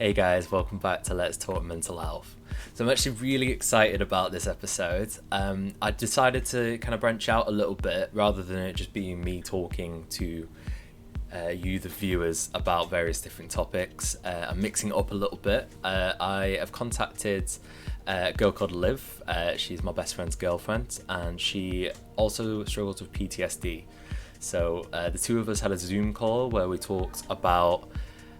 Hey guys, welcome back to Let's Talk Mental Health. So I'm actually really excited about this episode. I decided to kind of branch out a little bit rather than it just being me talking to you, the viewers, about various different topics. I'm mixing it up a little bit. I have contacted a girl called Liv. She's my best friend's girlfriend, and she also struggles with PTSD. So the two of us had a Zoom call where we talked about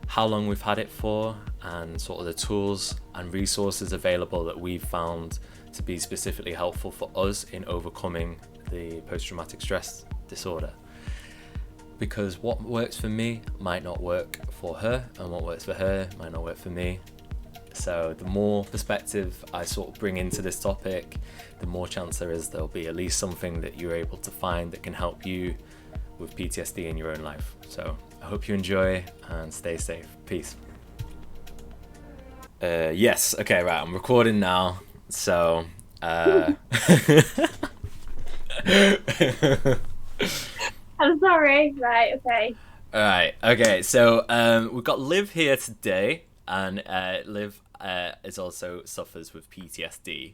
how long we've had it for and sort of the tools and resources available that we've found to be specifically helpful for us in overcoming the post-traumatic stress disorder. Because what works for me might not work for her, and what works for her might not work for me. So the more perspective I sort of bring into this topic, the more chance there is there'll be at least something that you're able to find that can help you with PTSD in your own life. So I hope you enjoy and stay safe. Peace. Yes, okay, right, I'm recording now. So I'm sorry. Right, okay. Alright, okay, so we've got Liv here today, and Liv is also suffers with PTSD,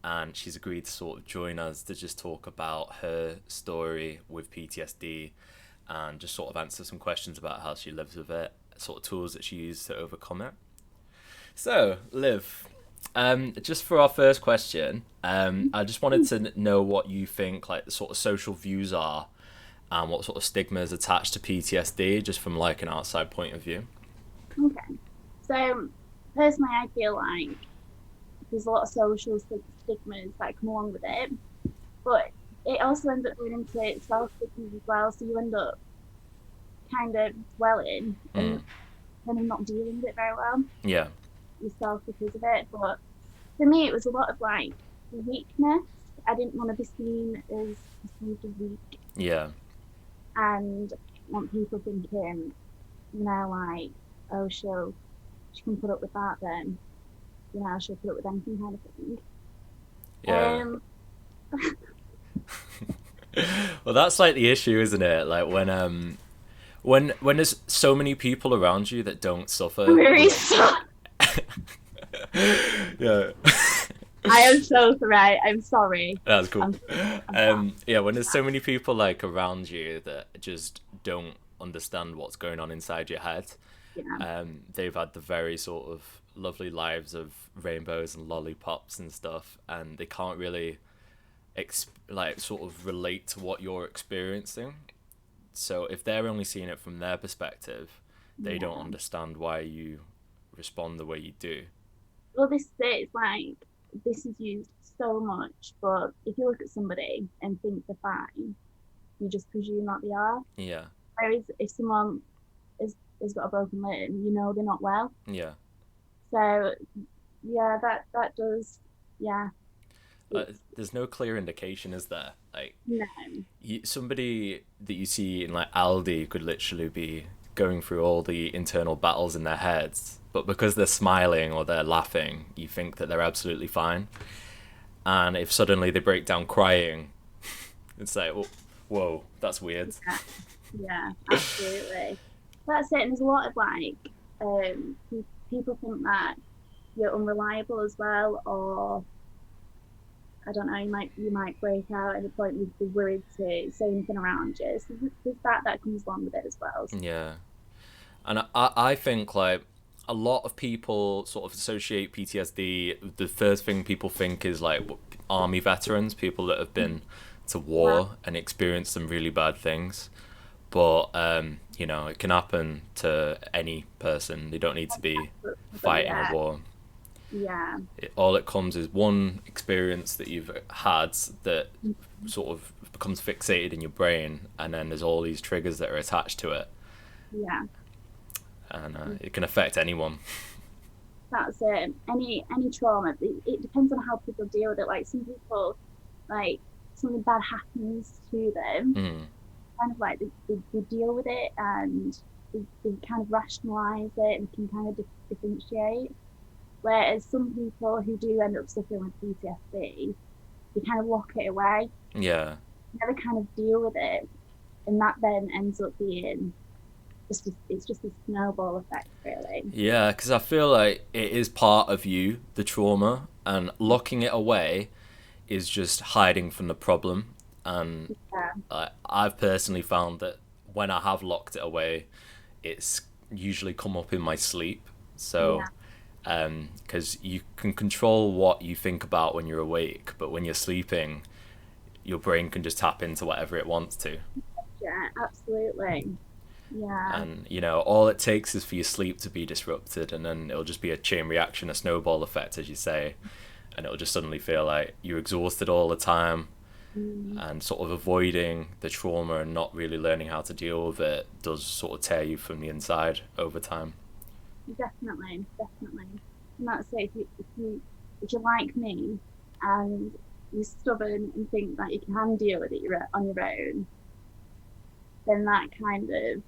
and she's agreed to sort of join us to just talk about her story with PTSD and just sort of answer some questions about how she lives with it, sort of tools that she used to overcome it. So, Liv, just for our first question, I just wanted to know what you think, like, the sort of social views are and what sort of stigma is attached to PTSD, just from like an outside point of view. Okay. So, personally, I feel like there's a lot of social stigmas that come along with it, but it also ends up going into self stigmas as well. So, you end up kind of dwelling Mm. and kind of not dealing with it very well Yeah, yourself because of it. But for me, it was a lot of like weakness. I didn't want to be seen as perceived as weak yeah, and want people thinking, like, oh, she can put up with that then, she'll put up with anything kind of thing. yeah. Um, Well, that's like the issue, isn't it? Like when there's so many people around you that don't I'm suffer very with. sorry. Yeah. I am so sorry. I'm sorry. That's cool. I'm sorry. Yeah, when there's so many people like around you that just don't understand what's going on inside your head, Yeah, they've had the very sort of lovely lives of rainbows and lollipops and stuff, and they can't really like sort of relate to what you're experiencing. So if they're only seeing it from their perspective, they don't yeah. understand why you respond the way you do. Well, this is it. It's like this is used so much, but if you look at somebody and think they're fine, you just presume that they are. Yeah, Whereas if someone has got a broken limb, they're not well. yeah. So yeah, that does, yeah. It's There's no clear indication, is there? Like no, somebody that you see in like Aldi could literally be going through all the internal battles in their heads, but because they're smiling or they're laughing, you think that they're absolutely fine. And if suddenly they break down crying, it's like, oh, whoa, that's weird. yeah, yeah, absolutely. That's it. And there's a lot of like, people think that you're unreliable as well, or I don't know, you might break out at the point you'd be worried to say anything around you. So there's that comes along with it as well. Yeah. And I think like a lot of people sort of associate PTSD. The first thing people think is like army veterans, people that have been to Yeah, war and experienced some really bad things. But it can happen to any person. They don't need to be but fighting a yeah, war. yeah, All it comes is one experience that you've had that sort of becomes fixated in your brain, and then there's all these triggers that are attached to it, yeah. and it can affect anyone. That's it. Any trauma, it depends on how people deal with it. Like some people, like something bad happens to them, Mm, kind of like they deal with it and they kind of rationalize it and can kind of differentiate. Whereas some people who do end up suffering with PTSD, they kind of lock it away, yeah, never kind of deal with it, and that then ends up being it's just a snowball effect, really. Yeah, because I feel like it is part of you, the trauma, and locking it away is just hiding from the problem. And Yeah, I've personally found that when I have locked it away, it's usually come up in my sleep. So, yeah, because you can control what you think about when you're awake, but when you're sleeping, your brain can just tap into whatever it wants to. yeah, absolutely. Yeah, And, all it takes is for your sleep to be disrupted, and then it'll just be a chain reaction, a snowball effect, as you say. And it'll just suddenly feel like you're exhausted all the time, mm, and sort of avoiding the trauma and not really learning how to deal with it does sort of tear you from the inside over time. definitely, definitely. And that's it. If you're like me, and you're stubborn and think that you can deal with it on your own, then that kind of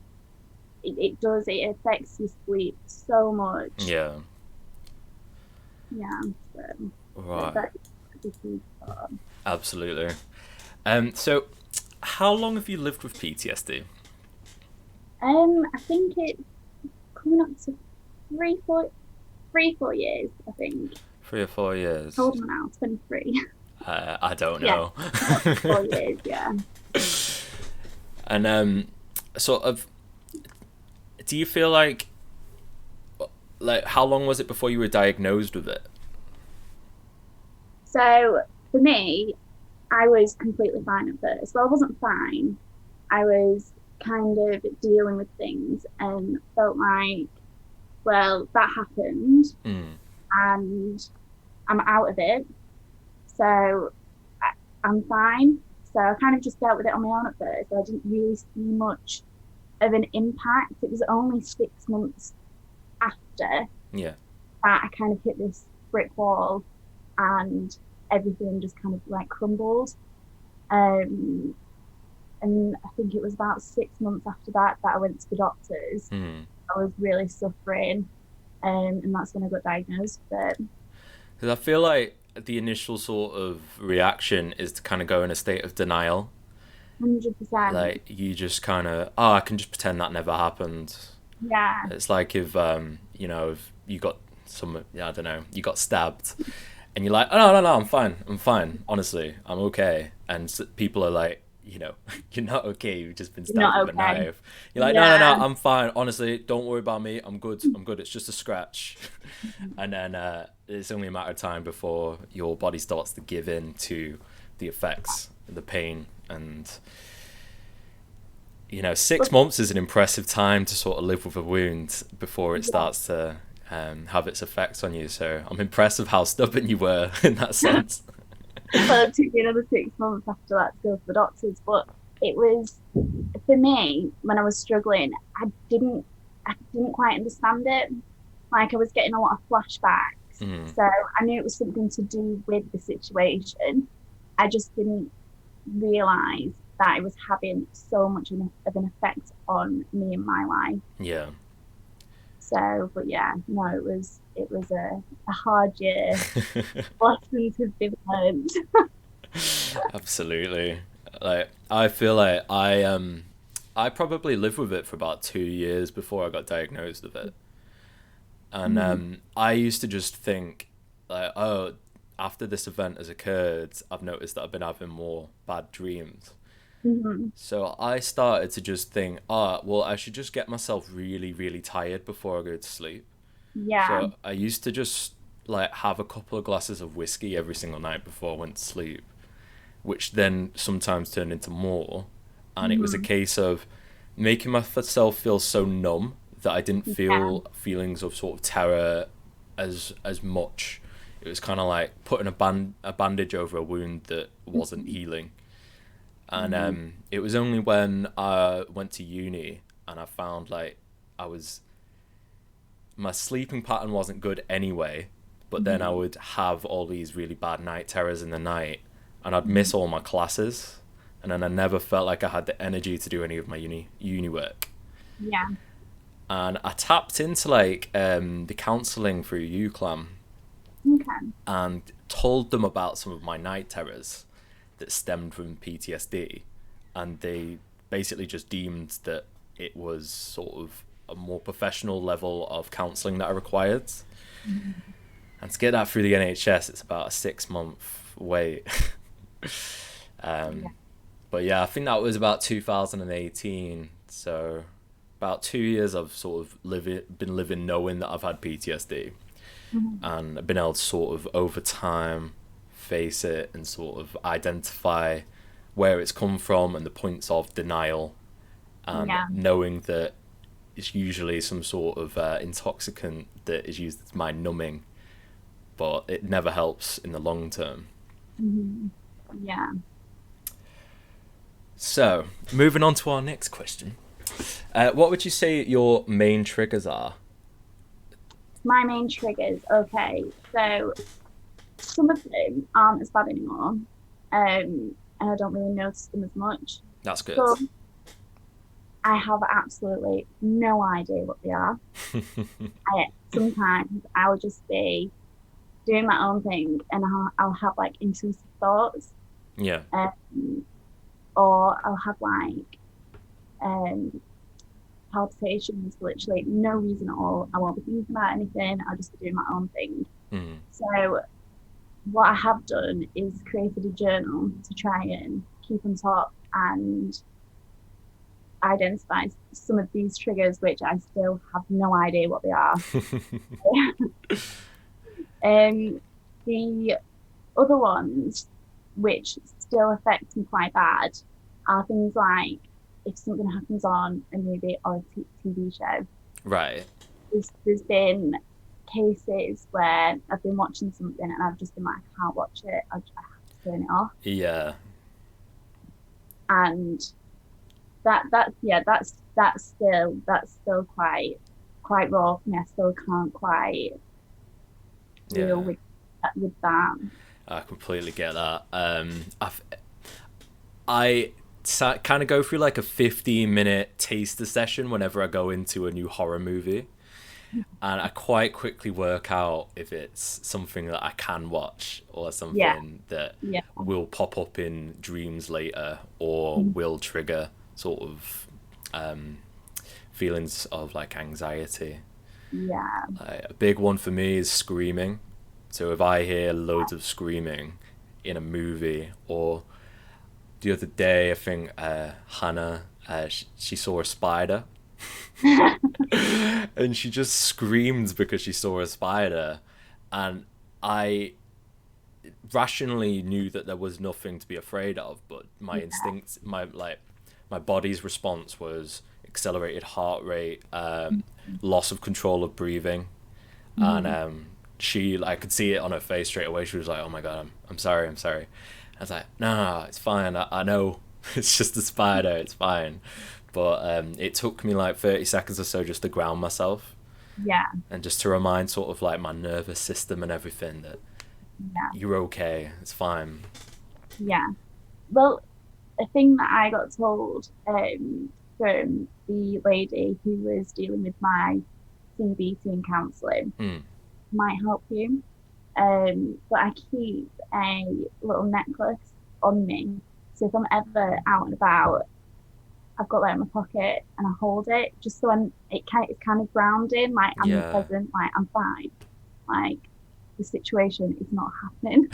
it does it affects your sleep so much. Yeah, Yeah, so right. that is a huge part. Absolutely. So how long have you lived with PTSD? I think it's coming up to three, four, 3, 4 years. I think. 3 or 4 years? How old am I now? 23. I don't Yeah, know. about 4 years. Yeah. And sort of, do you feel like how long was it before you were diagnosed with it? So for me, I was completely fine at first. Well, I wasn't fine. I was kind of dealing with things and felt like, well, that happened Mm. and I'm out of it. So I'm fine. So I kind of just dealt with it on my own at first. I didn't really see much of an impact. It was only 6 months after Yeah. that I kind of hit this brick wall and everything just kind of like crumbled. Um, and I think it was about 6 months after that I went to the doctors. Mm. I was really suffering, and that's when I got diagnosed with it. 'Cause I feel like the initial sort of reaction is to kind of go in a state of denial. 100%. Like you just kind of, oh, I can just pretend that never happened. Yeah, It's like if if you got some, yeah, I don't know, you got stabbed, and you're like, oh no, no, no, I'm fine, honestly, I'm okay. And people are like, you're not okay, you've just been you're stabbed not with a okay. knife. You're like, no, no, no, Yeah. I'm fine, honestly, don't worry about me, I'm good, it's just a scratch. And then it's only a matter of time before your body starts to give in to the effects, the pain, and 6 months is an impressive time to sort of live with a wound before it starts to have its effects on you. So I'm impressed with how stubborn you were in that sense. Well, it took me another 6 months after that to go to the doctors, but it was for me when I was struggling. I didn't quite understand it. Like I was getting a lot of flashbacks, Mm, so I knew it was something to do with the situation. I just didn't realize that it was having so much of an effect on me and my life. yeah, So, but yeah, no, it was a hard year. Lessons have been learned. absolutely. Like I feel like I probably lived with it for about 2 years before I got diagnosed with it. And Mm, I used to just think, like, oh, after this event has occurred, I've noticed that I've been having more bad dreams. mhm. So I started to just think, well, I should just get myself really, really tired before I go to sleep. Yeah. So I used to just like have a couple of glasses of whiskey every single night before I went to sleep, which then sometimes turned into more. And it was a Mhm. case of making myself feel so numb that I didn't Yeah. feel feelings of sort of terror as much. It was kind of like putting a bandage over a wound that wasn't healing. And Mm, it was only when I went to uni and I found like I was my sleeping pattern wasn't good anyway, but then I mhm. would have all these really bad night terrors in the night, and I'd Mhm. miss all my classes, and then I never felt like I had the energy to do any of my uni work. Yeah. And I tapped into like the counselling through UCLAM Okay. and told them about some of my night terrors that stemmed from PTSD, and they basically just deemed that it was sort of a more professional level of counselling that I required. Mm-hmm. And to get that through the NHS, it's about a 6-month wait. Yeah. But yeah, I think that was about 2018. So about 2 years I've sort of been living knowing that I've had PTSD. Mm-hmm. And I've been able to sort of over time face it and sort of identify where it's come from and the points of denial, and Yeah. knowing that it's usually some sort of intoxicant that is used as mind numbing, but it never helps in the long term. Mm-hmm. Yeah. So, moving on to our next question. What would you say your main triggers are? My main triggers. Okay. So some of them aren't as bad anymore. And I don't really notice them as much. That's good. Some I have absolutely no idea what they are. Sometimes I'll just be doing my own thing and I'll have like intrusive thoughts, Yeah. um, or I'll have like um, palpitations for literally no reason at all. I won't be thinking about anything. I'll just be doing my own thing. Mm. So what I have done is created a journal to try and keep on top and identify some of these triggers, which I still have no idea what they are. The other ones, which still affect me quite bad, are things like if something happens on a movie or a TV show. Right. There's been cases where I've been watching something and I've just been like, I can't watch it. I have to turn it off. Yeah. And that's still quite raw for me. I still can't quite deal Yeah. with that. I completely get that. I kind of go through like a 15-minute taster session whenever I go into a new horror movie, and I quite quickly work out if it's something that I can watch or something Yeah. that Yeah. will pop up in dreams later or Mhm. will trigger sort of feelings of like anxiety. Yeah. A big one for me is screaming. So if I hear loads of screaming in a movie, or the other day I think Hannah, she saw a spider and she just screamed because she saw a spider, and I rationally knew that there was nothing to be afraid of, but my instincts, my body's response was accelerated heart rate, loss of control of breathing, and I could see it on her face straight away. She was like, "Oh my god, I'm sorry, I'm sorry." I was like, "No, it's fine. I know, it's just a spider. It's fine." But it took me like 30 seconds or so just to ground myself Yeah. and just to remind sort of like my nervous system and everything that Yeah. you're okay. It's fine. Yeah. Well, a thing that I got told from the lady who was dealing with my CBT and counselling Mm. might help you. But I keep a little necklace on me. So if I'm ever out and about, I've got that in my pocket and I hold it just so it's kind of grounding, like I'm Yeah. present, like I'm fine. Like the situation is not happening.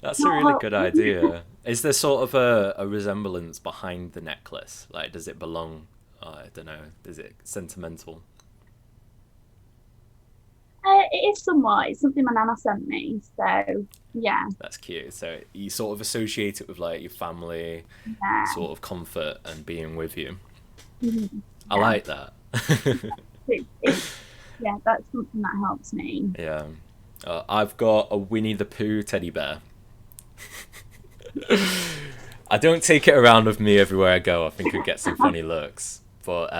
That's a Not really good helping. idea. Is there sort of a resemblance behind the necklace? Like, does it belong? I don't know. Is it sentimental? It is somewhat. It's something my nana sent me. So yeah, That's cute. So you sort of associate it with like your family, yeah, sort of comfort and being with you. mhm, I yeah. like that. Yeah, that's something that helps me. Yeah. I've got a Winnie the Pooh teddy bear. I don't take it around with me everywhere I go. I think I'd get some funny looks. But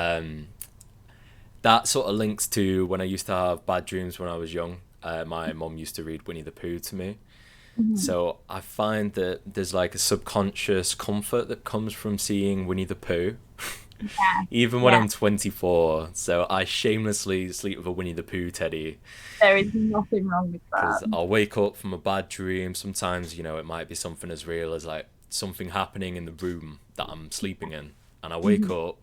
that sort of links to when I used to have bad dreams when I was young. My mum used to read Winnie the Pooh to me. Mhm. So I find that there's like a subconscious comfort that comes from seeing Winnie the Pooh, Yeah, even when yeah. I'm 24. So I shamelessly sleep with a Winnie the Pooh teddy There is nothing wrong with that. because I'll wake up from a bad dream. Sometimes, it might be something as real as like something happening in the room that I'm sleeping in. and I wake up,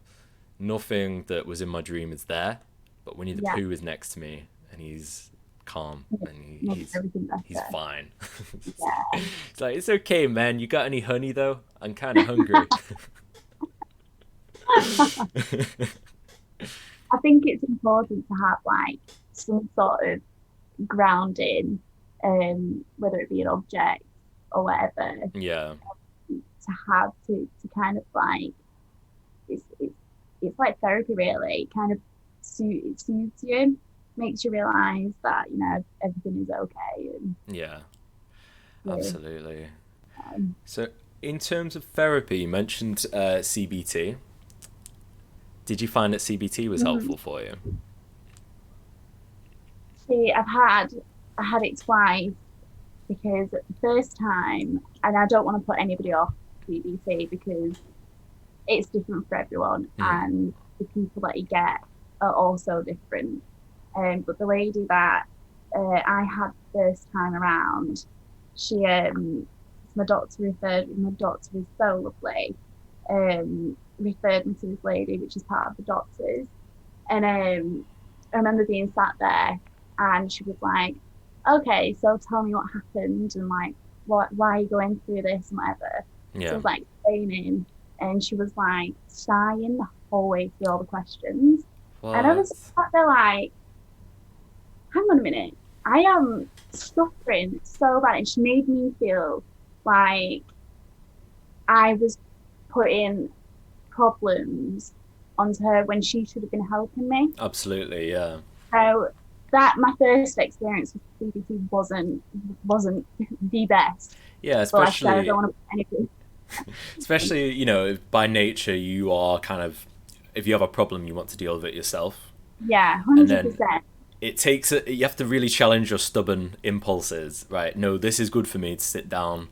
nothing that was in my dream is there, but Winnie the Yeah, Pooh is next to me, and he's calm, and makes everything he's better. fine. Yeah. It's like, it's okay, man. You got any honey though? I'm kind of hungry. I think it's important to have like some sort of grounding, whether it be an object or whatever, Yeah, to have to kind of like it's like therapy really. It kind of it soothes you, makes you realize that everything is okay and yeah, yeah. absolutely. Um, So, in terms of therapy, you mentioned CBT. Did you find that CBT was mm, helpful for you? See, I had it twice because the first time, and I don't want to put anybody off CBT because it's different for everyone, Mm. and the people that you get are also different. But the lady that I had the first time around, she my doctor is so lovely. Referred me to this lady, which is part of the doctors, and I remember being sat there, and she was like, "Okay, so tell me what happened, and like, why are you going through this and whatever." So I Yeah. was like explaining, and she was like sighing the whole way through all the questions, and I was What? sat there like, "Hang on a minute, I am suffering so bad," and she made me feel like I was putting problems onto her when she should have been helping me. Absolutely, yeah. So that my first experience with CBT wasn't the best. Yeah, But like I said, I don't especially want to put anything. especially, by nature you are kind of, if you have a problem you want to deal with it yourself. Yeah, And then 100%. you have to really challenge your stubborn impulses, right? No, this is good for me to sit down,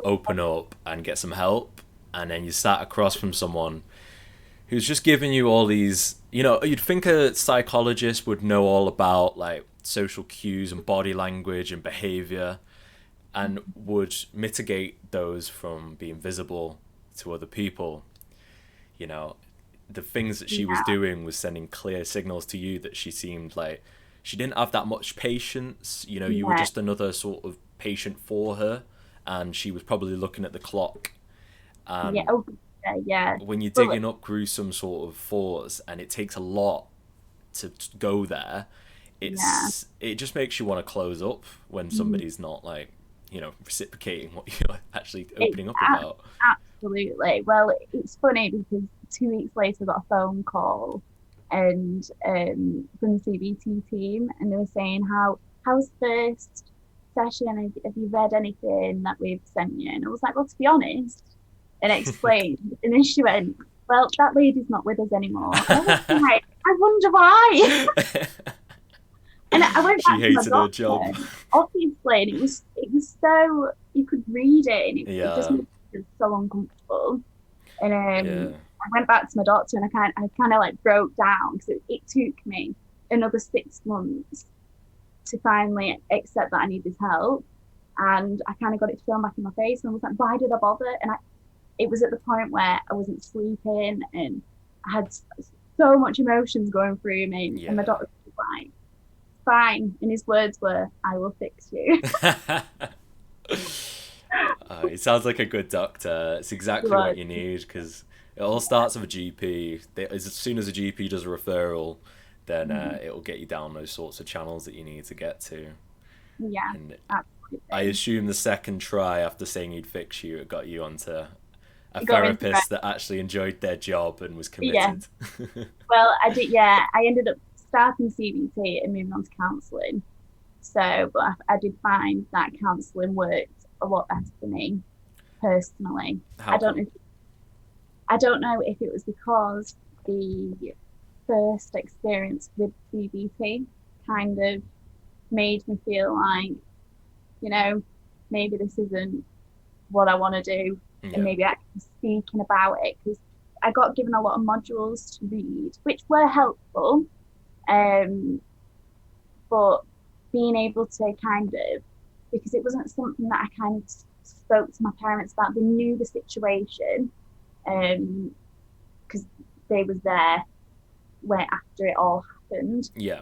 open up and get some help. And then you sat across from someone who's just giving you all these, you'd think a psychologist would know all about like social cues and body language and behavior, and would mitigate those from being visible to other people. You know, the things that she was Yeah, doing was sending clear signals to you that she seemed like she didn't have that much patience. You were yeah, just another sort of patient for her, and she was probably looking at the clock. yeah, And oh, yeah, yeah. when you're But digging up gruesome sort of thoughts, and it takes a lot to go there, yeah, it just makes you want to close up when mhm. somebody's not like, reciprocating what you're actually It's opening up about. absolutely. Well, it's funny because 2 weeks later, I got a phone call and from the CBT team, and they were saying how's first session? Have you read anything that we've sent you? And I was like, well, to be honest, and explained. And then she went, well, that lady's not with us anymore. And I was like, I wonder why. And I went She back to my hated her job. doctor, obviously, and it was so you could read it, and it just Yeah, made me so uncomfortable. And yeah, I went back to my doctor, and I kind of like broke down because it took me another 6 months to finally accept that I need this help. And I kind of got it thrown back in my face, and I was like, why did I bother? And it was at the point where I wasn't sleeping, and I had so much emotions going through me, and my yeah. doctor was like, fine. And his words were, I will fix you. It sounds like a good doctor. It's He exactly what was, you need, because it all starts with a GP. As soon as a GP does a referral, then mm, it'll get you down those sorts of channels that you need to get to. yeah, And I absolutely. assume the second try after saying he'd fix you, it got you onto a It got me into the right, therapist that actually enjoyed their job and was yeah. committed. Well, I did, yeah. I ended up starting CBT and moving on to counselling. So, but I did find that counselling worked a lot better for me personally. How I don't come? know. I don't know if it was because the first experience with CBT kind of made me feel like, you know, maybe this isn't what I want to do, and Yeah, maybe actually speaking about it because I got given a lot of modules to read, which were helpful. Um, but being able to kind of, because it wasn't something that I kind of spoke to my parents about, they knew the situation. Um, because they was there where after it all happened. Yeah.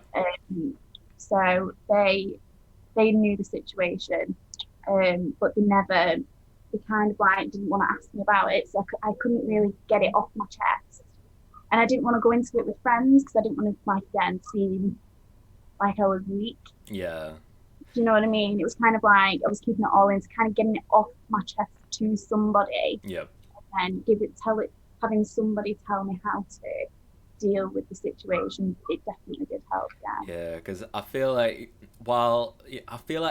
So they knew the situation, but they kind of like didn't want to ask me about it, so I couldn't really get it off my chest, and I didn't want to go into it with friends because I didn't want to like again seem like I was weak. Yeah. Do you know what I mean? It was kind of like I was keeping it all in, so kind of getting it off my chest to somebody, Yep. and having somebody tell me how to deal with the situation. It definitely did help. Yeah. Yeah, because I feel like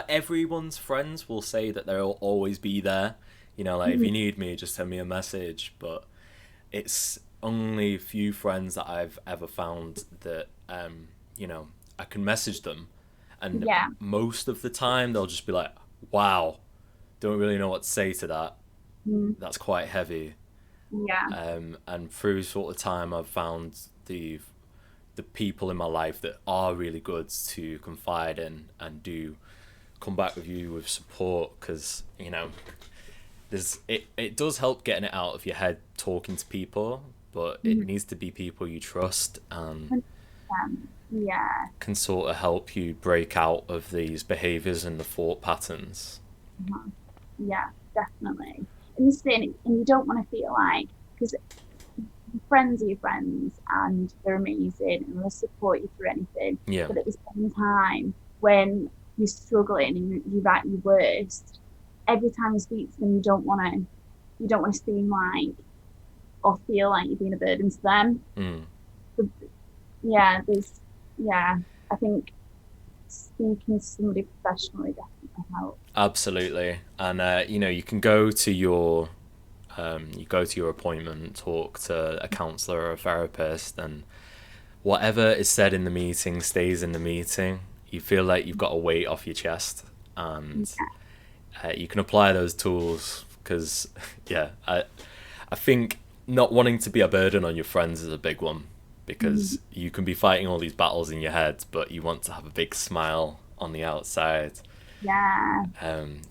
everyone's friends will say that they'll always be there. Like if Mhm. you need me, just send me a message. But it's only a few friends that I've ever found that I can message them, and Yeah. most of the time they'll just be like, "Wow, don't really know what to say to that. Mm. That's quite heavy." Yeah. And through sort of time, I've found the people in my life that are really good to confide in and do come back with you with support, because it does help getting it out of your head talking to people, but it Mhm. needs to be people you trust and Yeah. can sort of help you break out of these behaviors and the thought patterns. Uh-huh. Yeah, definitely. And this thing, and you don't want to feel like, because friends are your friends and they're amazing and they'll support you through anything. Yeah. But at the same time, when you're struggling and you're at your worst, every time you speak to them, you don't want to seem like or feel like you're being a burden to them. Mm. But yeah, yeah, I think speaking to somebody professionally definitely helps. Absolutely. And you can go to your appointment, talk to a counselor or a therapist, and whatever is said in the meeting stays in the meeting. You feel like you've got a weight off your chest, and Yeah. you can apply those tools. Because yeah, I think not wanting to be a burden on your friends is a big one, Mhm. because you can be fighting all these battles in your head, but you want to have a big smile on the outside. Yeah.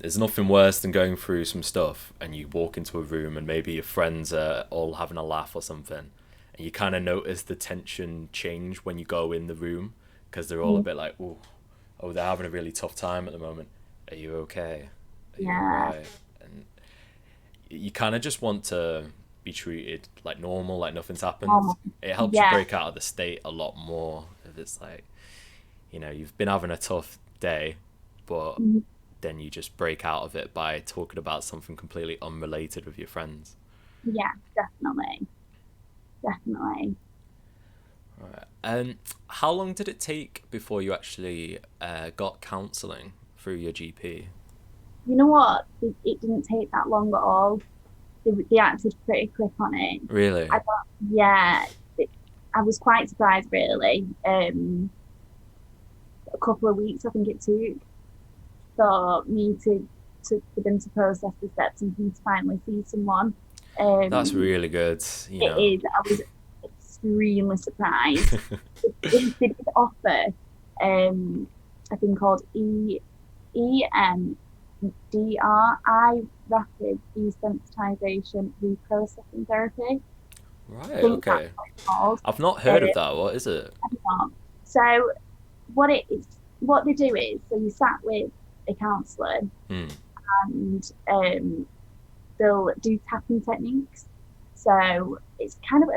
There's nothing worse than going through some stuff and you walk into a room and maybe your friends are all having a laugh or something, and you kind of notice the tension change when you go in the room, because they're all a Mhm. bit like, oh, they're having a really tough time at the moment. Are you okay? Are you Yeah. alright? And you kind of just want to be treated like normal, like nothing's happened. Um, It helps you yeah. break out of the state a lot more if it's like, you've been having a tough day, but Mhm. then you just break out of it by talking about something completely unrelated with your friends. Yeah, definitely. Definitely. Right. And how long did it take before you actually got counselling through your GP? You know what? It didn't take that long at all. They acted pretty quick on it. Really? I got, yeah, it, I was quite surprised really. A couple of weeks I think it took for me for them to process the steps and for me to finally see someone. That's Um, really good, it is. I was extremely surprised. They did offer a thing called EMDRI, rapid desensitization reprocessing therapy. I Right, think that's okay. what it's called. I've not Uh, heard of that. What is it? I don't. So what they do is, so you sat with a counsellor Hmm. and they'll do tapping techniques. So it's kind of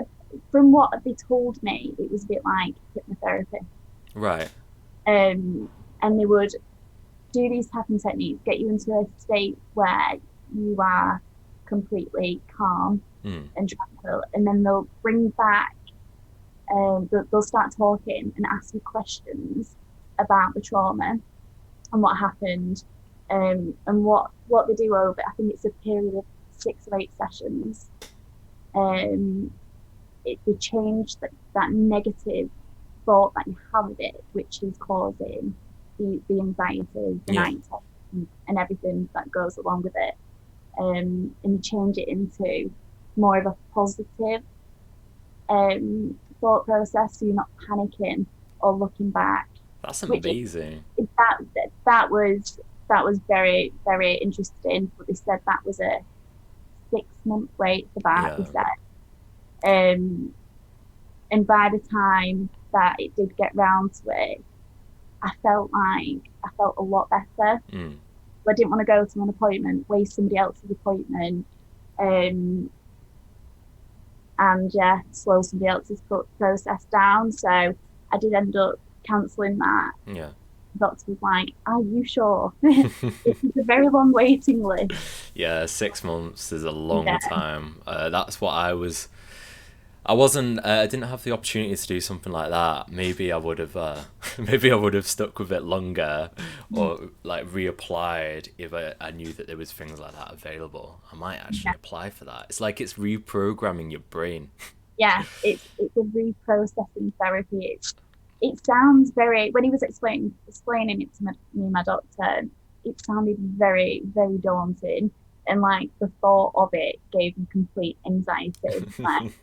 from what they told me, it was a bit like hypnotherapy. Right. And they would do these tapping techniques, get you into a state where you are completely calm Hmm. and tranquil, and then they'll bring back, they'll start talking and ask you questions about the trauma and what happened, and what they do over. I think it's a period of 6 or 8 sessions. Um, they change that negative thought that you have of it, which is causing the anxiety, the Yeah. night and everything that goes along with it. And you change it into more of a positive thought process, so you're not panicking or looking back. That's Which amazing. that that was that was very very interesting. But they said that was a 6 month wait for that. They Yeah. said Um, and by the time that it did get round to it, I felt a lot better. Mm. I didn't want to go to an appointment, waste somebody else's appointment, um, and yeah, slow somebody else's process down. So I did end up cancelling that. Yeah. The doctor was like, "Are you sure?" It's a very long waiting list. Yeah, 6 months is a long Yeah, time. That's what I was. I wasn't. I didn't have the opportunity to do something like that. Maybe I would have. Maybe I would have stuck with it longer, or like reapplied if I knew that there was things like that available. I might actually yeah, apply for that. It's like it's reprogramming your brain. yeah. It's a reprocessing therapy. It sounds very when he was explaining it to me and my doctor, it sounded very, very daunting. And like the thought of it gave me complete anxiety. Like,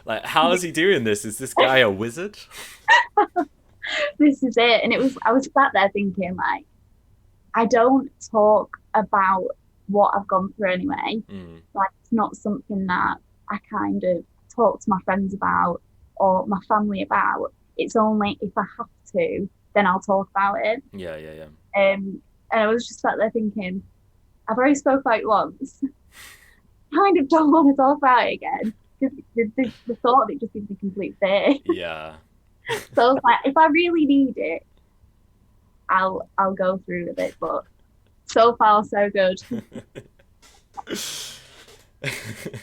Like, how is he doing this? Is this guy a wizard? this is it. And I was sat there thinking, like, I don't talk about what I've gone through anyway. Mm. Like, it's not something that I kind of talk to my friends about or my family about. It's only if I have to, then I'll talk about it. Yeah, yeah, yeah. And I was just sat there thinking, I've already spoke about it once. Kind of don't want to talk about it again because the thought of it just gives me complete fear. Yeah. So I was like, if I really need it, I'll go through with it. But so far so good.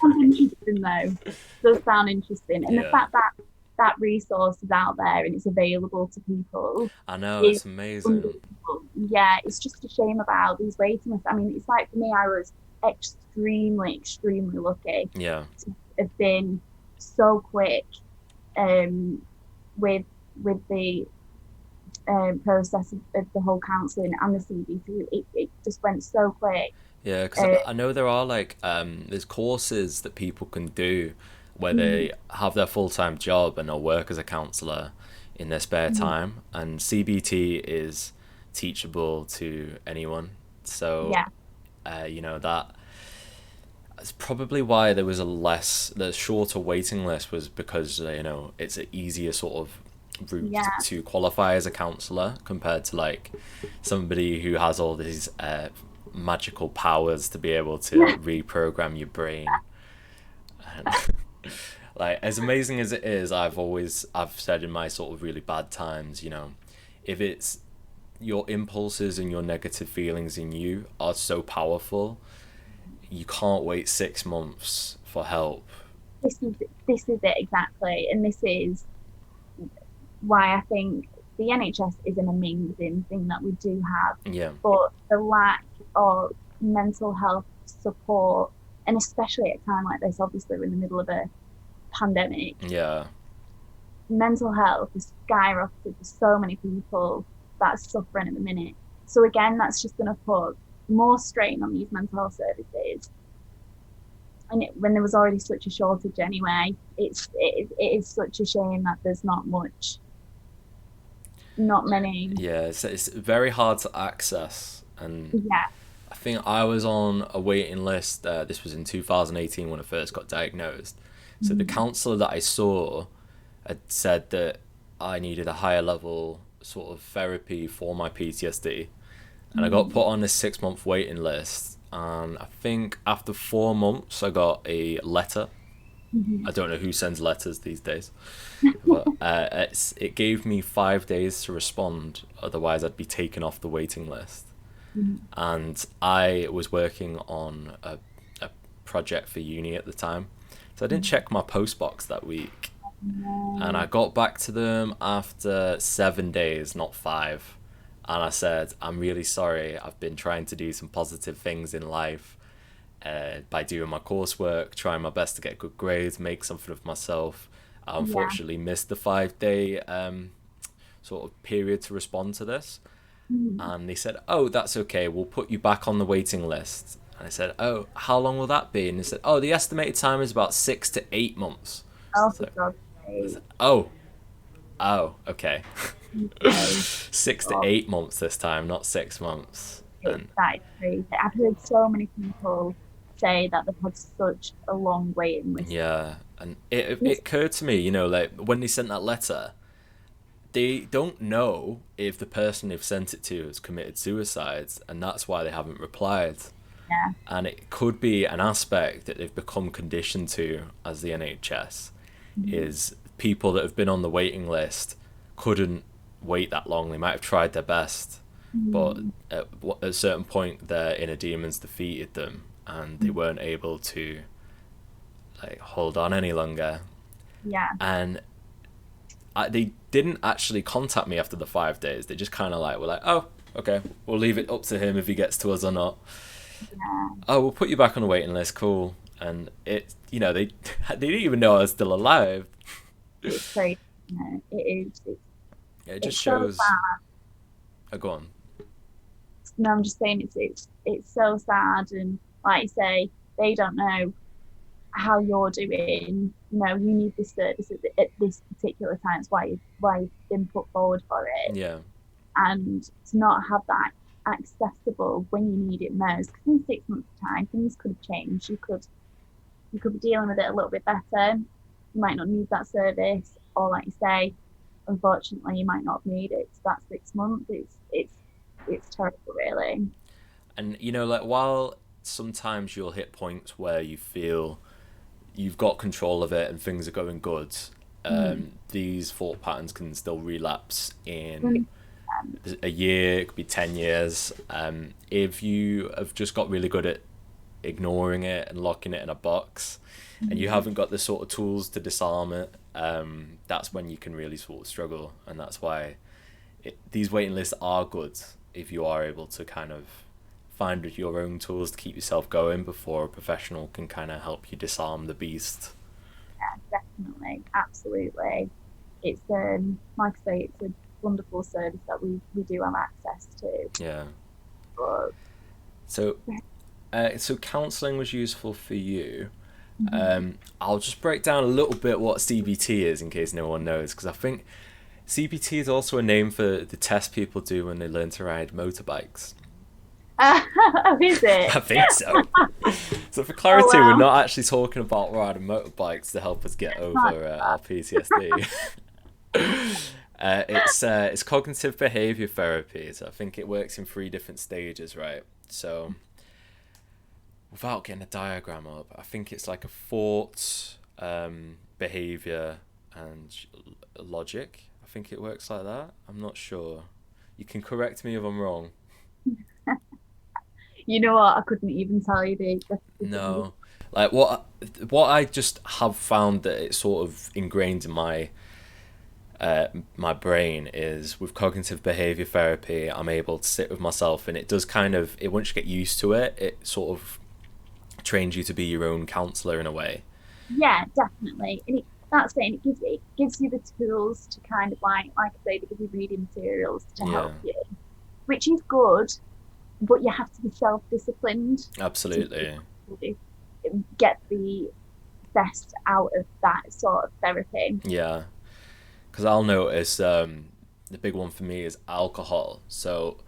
Sounds interesting though. Does sound interesting, and the Yeah. fact that that resource is out there and it's available to people I know, is it's amazing. unbelievable. Yeah, it's just a shame about these waiting lists. I mean, it's like for me, I was extremely, extremely lucky Yeah. to have been so quick um, with the process of the whole counselling and the CBT. It just went so quick. Yeah, because Uh, I know there are like there's courses that people can do where mm, they have their full-time job and they'll work as a counselor in their spare mm, time, and CBT is teachable to anyone. So, yeah, that's probably why there was the shorter waiting list was because it's an easier sort of route yeah, to qualify as a counselor compared to like somebody who has all these magical powers to be able to reprogram your brain. And like as amazing as it is, I've said in my sort of really bad times, if it's your impulses and your negative feelings in you are so powerful, you can't wait 6 months for help. this is it exactly, and this is why I think the NHS is an amazing thing that we do have, Yeah. but the lack of mental health support, and especially at a time like this, obviously we're in the middle of a pandemic, Yeah. mental health is skyrocketed for so many people that are suffering at the minute. So again, that's just going to put more strain on these mental health services. And when there was already such a shortage anyway, it is such a shame that there's not many. Yeah, it's very hard to access, and Yeah. I think I was on a waiting list. This was in 2018 when I first got diagnosed. So the Mm, counsellor that I saw had said that I needed a higher level sort of therapy for my PTSD, and I got mm, put on this 6 month waiting list. And I think after 4 months, I got a letter. I mm, don't know who sends letters these days, but it gave me 5 days to respond. Otherwise, I'd be taken off the waiting list. mm, And I was working on a project for uni at the time, so I didn't mm, check my post box that week. And I no. got back to them after 7 days, not five. And I said, I'm really sorry. I've been trying to do some positive things in life by doing my coursework, trying my best to get good grades, make something of myself. I Yeah. unfortunately missed the 5 day sort of period to respond to this. Mm. And they said, "Oh, that's okay. We'll put you back on the waiting list." And I said, "Oh, how long will that be?" And they said, "Oh, the estimated time is about 6 to 8 months." Oh, for So, God's I sake. said, oh, okay. Okay. 6 to 8 months this time, not 6 months. And That is crazy. I've heard so many people say that they've had such a long waiting list. yeah, And it occurred to me, you know, like when they sent that letter, they don't know if the person they've sent it to has committed suicide, and that's why they haven't replied. Yeah. And it could be an aspect that they've become conditioned to as the NHS Mm-hmm. is people that have been on the waiting list couldn't wait that long. They might have tried their best, but Mm-hmm. at a certain point, their inner demons defeated them, and they weren't able to like hold on any longer. Yeah. And they didn't actually contact me after the 5 days. They just kind of like were like, oh, okay, we'll leave it up to him if he gets to us or not. Yeah. Oh, we'll put you back on the waiting list. Cool. And it, you know, they they didn't even know I was still alive. It's crazy. You know, it is. It just It's so shows. sad. Oh, go on. No, I'm just saying it's so sad, and like you say, they don't know how you're doing. You know, you need this service at this particular time. It's why you've been put forward for it, Yeah, and to not have that accessible when you need it most. Because in 6 months' time, things could have changed. You could be dealing with it a little bit better. You might not need that service, or like you say, unfortunately, you might not need it. So that 6 months, it's terrible, really. and you know, like while sometimes you'll hit points where you feel you've got control of it and things are going good, Mm. these thought patterns can still relapse in 100%. a year. It could be 10 years. If you have just got really good at ignoring it and locking it in a box, and you Mm. haven't got the sort of tools to disarm it, that's when you can really sort of struggle. And that's why these waiting lists are good if you are able to kind of find your own tools to keep yourself going before a professional can kind of help you disarm the beast. Yeah, definitely, absolutely. It's like I say, it's a wonderful service that we do have access to. Yeah. But So, so counselling was useful for you. mhm. I'll just break down a little bit what CBT is in case no one knows, because I think CBT is also a name for the test people do when they learn to ride motorbikes. Oh, is it? I think so. So for Oh clarity, we're well, not actually talking about riding motorbikes to help us get not over our PTSD. It's cognitive behavior therapy. So I think it works in three different stages, right? So without getting a diagram up, I think it's like a thought, behavior, and logic. I think it works like that. I'm not sure. You can correct me if I'm wrong. you know what? I couldn't even tell you the specific. No, like what I just have found that it's sort of ingrained in my brain is with cognitive behavior therapy. I'm able to sit with myself, and it does kind of it once you get used to it, it sort of trains you to be your own counselor in a way. Yeah, definitely. And that's it. And it gives you the tools to kind of like I say, they give you reading materials to Yeah, help you, which is good. But you have to be self-disciplined to absolutely. really get the best out of that sort of therapy. Yeah, because I'll notice the big one for me is alcohol. So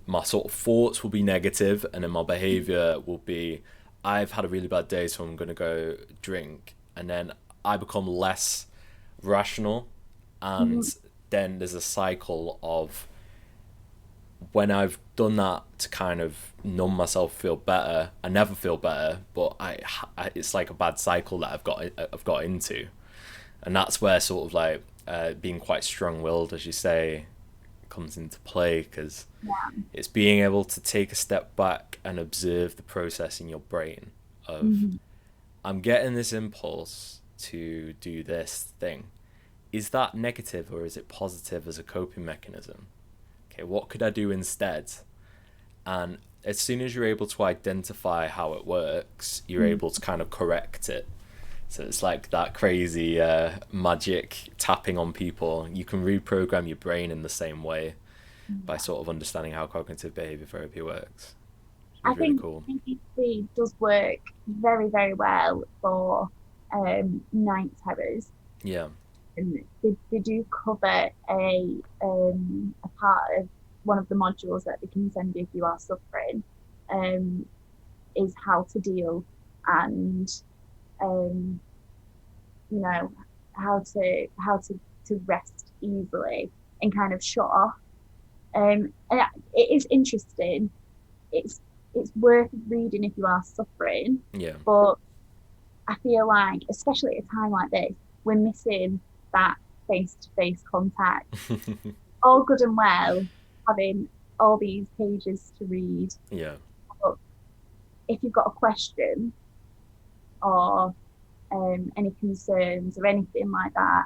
my sort of thoughts will be negative, and then my behavior will be, I've had a really bad day, so I'm gonna go drink, and then I become less rational, and Mhm. then there's a cycle of when I've done that to kind of numb myself, feel better. I never feel better, but it's like a bad cycle that I've got into, and that's where sort of like being quite strong-willed, as you say, comes into play because Yeah. it's being able to take a step back and observe the process in your brain of Mhm. I'm getting this impulse to do this thing. Is that negative or is it positive as a coping mechanism? Okay, what could I do instead? And as soon as you're able to identify how it works, you're Mhm. able to kind of correct it. So it's like that crazy magic tapping on people. You can reprogram your brain in the same way by Yeah. sort of understanding how cognitive behavior therapy works, which I is really think cool. CBT does work very, very well for night terrors. Yeah, And they do cover a part of one of the modules that they can send you if you are suffering, um, is how to deal and um, you know, how to rest easily and kind of shut off. And it is interesting. It's it's worth reading if you are suffering, Yeah. but I feel like, especially at a time like this, we're missing that face-to-face contact. All good and well having all these pages to read, Yeah. but if you've got a question or any concerns or anything like that,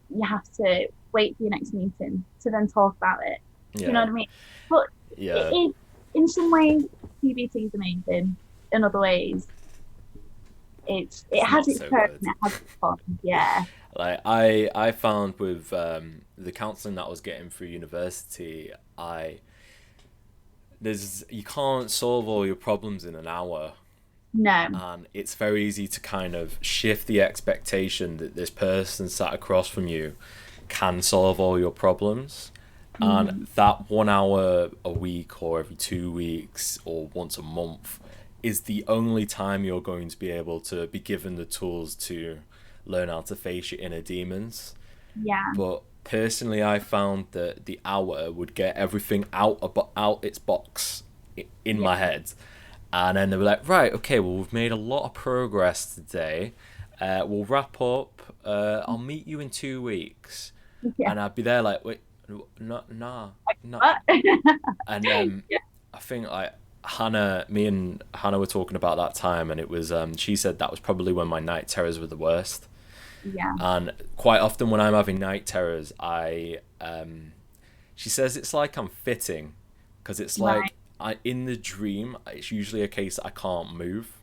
you have to wait for your next meeting to then talk about it. Do you know Yeah. what I mean? But it Yeah. is, in some ways, TBT is amazing. In other ways, it It's has not its so perks good. and it has its cons. Yeah, Like I found with the counseling that I was getting through university, I there's you can't solve all your problems in an hour, no, and it's very easy to kind of shift the expectation that this person sat across from you can solve all your problems. And mm, that 1 hour a week or every 2 weeks or once a month is the only time you're going to be able to be given the tools to learn how to face your inner demons. yeah, But personally, I found that the hour would get everything out its box in yeah, my head, and then they were like, right, okay, well, we've made a lot of progress today. We'll wrap up. I'll meet you in 2 weeks, yeah. and I'd be there like, wait, no, nah, no. But And I think like me and Hannah were talking about that time, and it was she said that was probably when my night terrors were the worst. yeah, And quite often when I'm having night terrors, she says it's like I'm fitting, because it's right, like in the dream, it's usually a case that I can't move,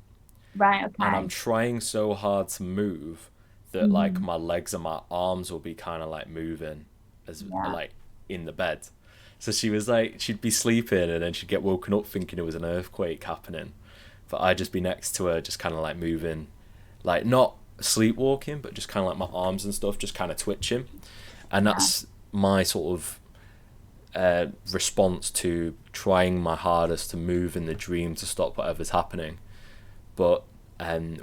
right, and I'm okay. trying so hard to move that like Mm, my legs and my arms will be kind of like moving as yeah, like in the bed. So she was like, she'd be sleeping and then she'd get woken up thinking it was an earthquake happening, but I'd just be next to her, just kind of like moving, like not sleepwalking, but just kind of like my arms and stuff just kind of twitching. And yeah, that's my sort of response to trying my hardest to move in the dream to stop whatever's happening. But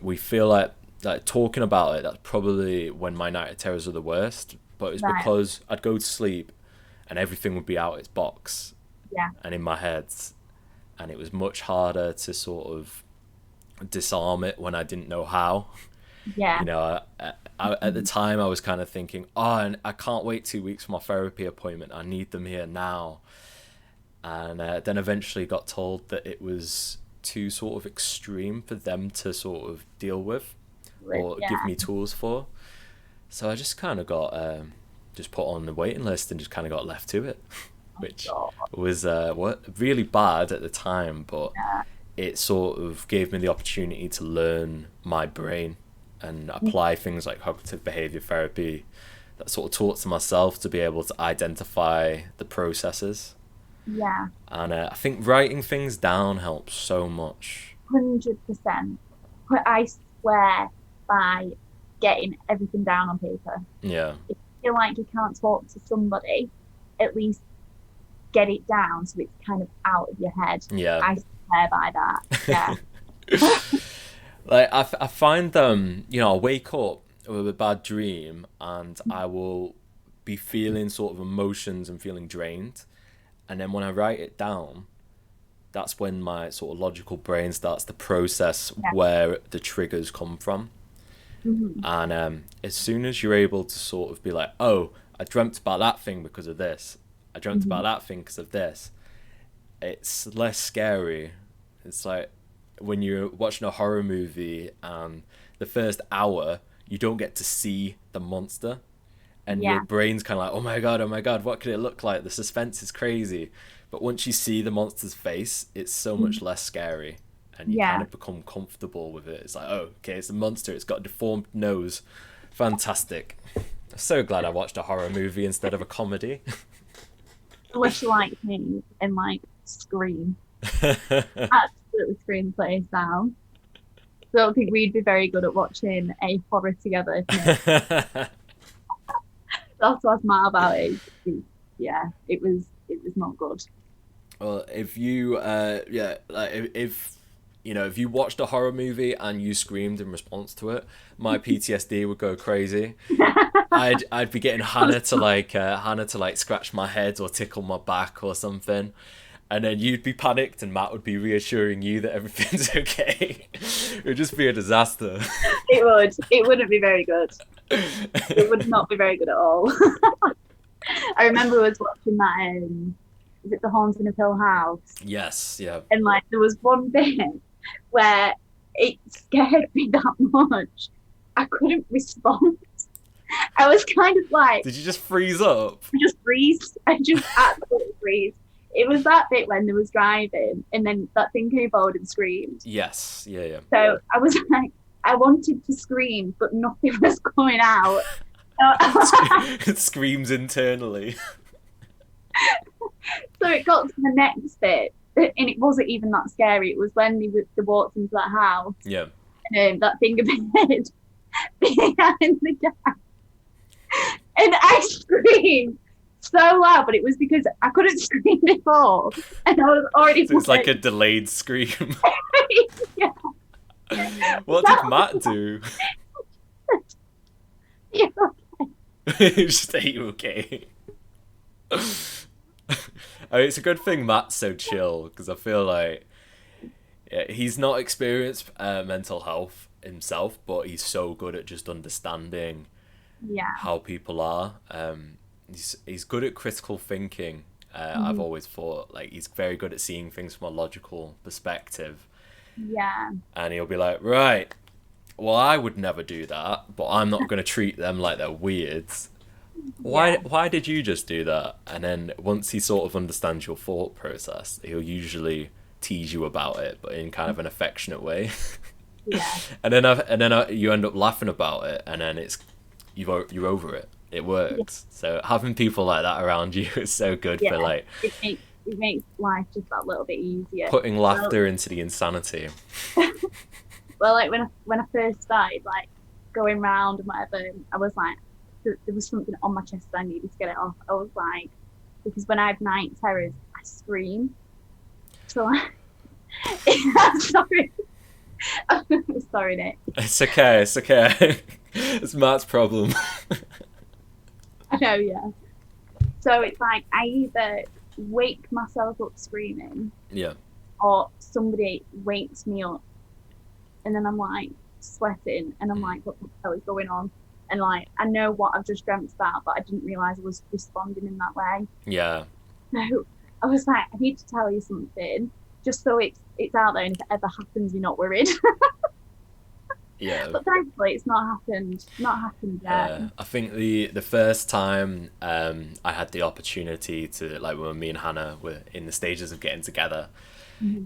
we feel like talking about it, that's probably when my night terrors are the worst. But it's right, because I'd go to sleep and everything would be out its box yeah, and in my head, and it was much harder to sort of disarm it when I didn't know how. yeah, You know, at the mm, time I was kind of thinking, oh, and I can't wait 2 weeks for my therapy appointment. I need them here now. And then eventually got told that it was too sort of extreme for them to sort of deal with or give yeah. me tools for. So I just kind of got just put on the waiting list and just kind of got left to it, Oh, which God, was really bad at the time, but yeah, it sort of gave me the opportunity to learn my brain and apply things like cognitive behavior therapy that sort of taught to myself to be able to identify the processes. yeah, And I think writing things down helps so much. 100%. But I swear by getting everything down on paper. Yeah, If you feel like you can't talk to somebody, at least get it down so it's kind of out of your head. yeah. I swear by that. Yeah. Like I find I'll wake up with a bad dream and I will be feeling sort of emotions and feeling drained, and then when I write it down, that's when my sort of logical brain starts to process Yeah. where the triggers come from. Hmm. And as soon as you're able to sort of be like, oh, I dreamt about that thing because of this, I dreamt Hmm. about that thing because of this, it's less scary. It's like when you're watching a horror movie and the first hour you don't get to see the monster, and your Yeah. brain's kind of like, oh my god, what could it look like? The suspense is crazy. But once you see the monster's face, it's so much less scary, and you kind Yeah. of become comfortable with it. It's like, oh, okay, it's a monster. It's got a deformed nose. Fantastic. I'm so glad I watched a horror movie instead of a comedy. Unless you like me and like scream. Absolutely scream the place down. I don't think we'd be very good at watching a horror together if me. That's what's mad about it. Yeah, it was not good. Well, if you, yeah, like if you know, if you watched a horror movie and you screamed in response to it, my PTSD would go crazy. I'd be getting Hannah to like scratch my head or tickle my back or something, and then you'd be panicked and Matt would be reassuring you that everything's okay. It would just be a disaster. It would. It wouldn't be very good. It would not be very good at all. I remember I was watching that. Is it The Haunting of Hill House? Yes, yeah. And like there was one bit where it scared me that much. I couldn't respond. I was kind of like, did you just freeze up? I just freeze. I just absolutely freeze. It was that bit when they was driving and then that thing came forward and screamed. Yes, yeah. So I was like, I wanted to scream, but nothing was coming out. It screams internally. So it got to the next bit, and it wasn't even that scary. It was when they walked into that house. Yeah. And that thing appeared behind the guy. And I screamed so loud, but it was because I couldn't scream before, and I was already. So it's like a delayed scream. Yeah. What did Matt do? Yeah. Just, are you okay? I mean, it's a good thing Matt's so chill, because I feel like he's not experienced mental health himself, but he's so good at just understanding how people are. He's good at critical thinking. I've always thought like he's very good at seeing things from a logical perspective. Yeah. And he'll be like, right, well, I would never do that, but I'm not going to treat them like they're weirds. Why did you just do that? And then once he sort of understands your thought process, he'll usually tease you about it, but in kind of an affectionate way. Yeah. and then you end up laughing about it, and then you're over it. It works. Yeah. So having people like that around you is so good for like it makes life just that little bit easier. Putting laughter into the insanity. Well, like when I first started like going round and whatever, I was like, there was something on my chest I needed to get it off. I was like, because when I have night terrors, I scream. So like, sorry. Sorry, Nick. It's okay. It's Matt's problem. I know, yeah. So it's like I either wake myself up screaming, or somebody wakes me up, and then I'm like sweating, and I'm like, what the hell is going on? And like I know what I've just dreamt about, but I didn't realise I was responding in that way. Yeah. So I was like, I need to tell you something, just so it's out there, and if it ever happens, you're not worried. Yeah. But thankfully, it's not happened. Not happened yet. I think the first time I had the opportunity to, like, when me and Hannah were in the stages of getting together,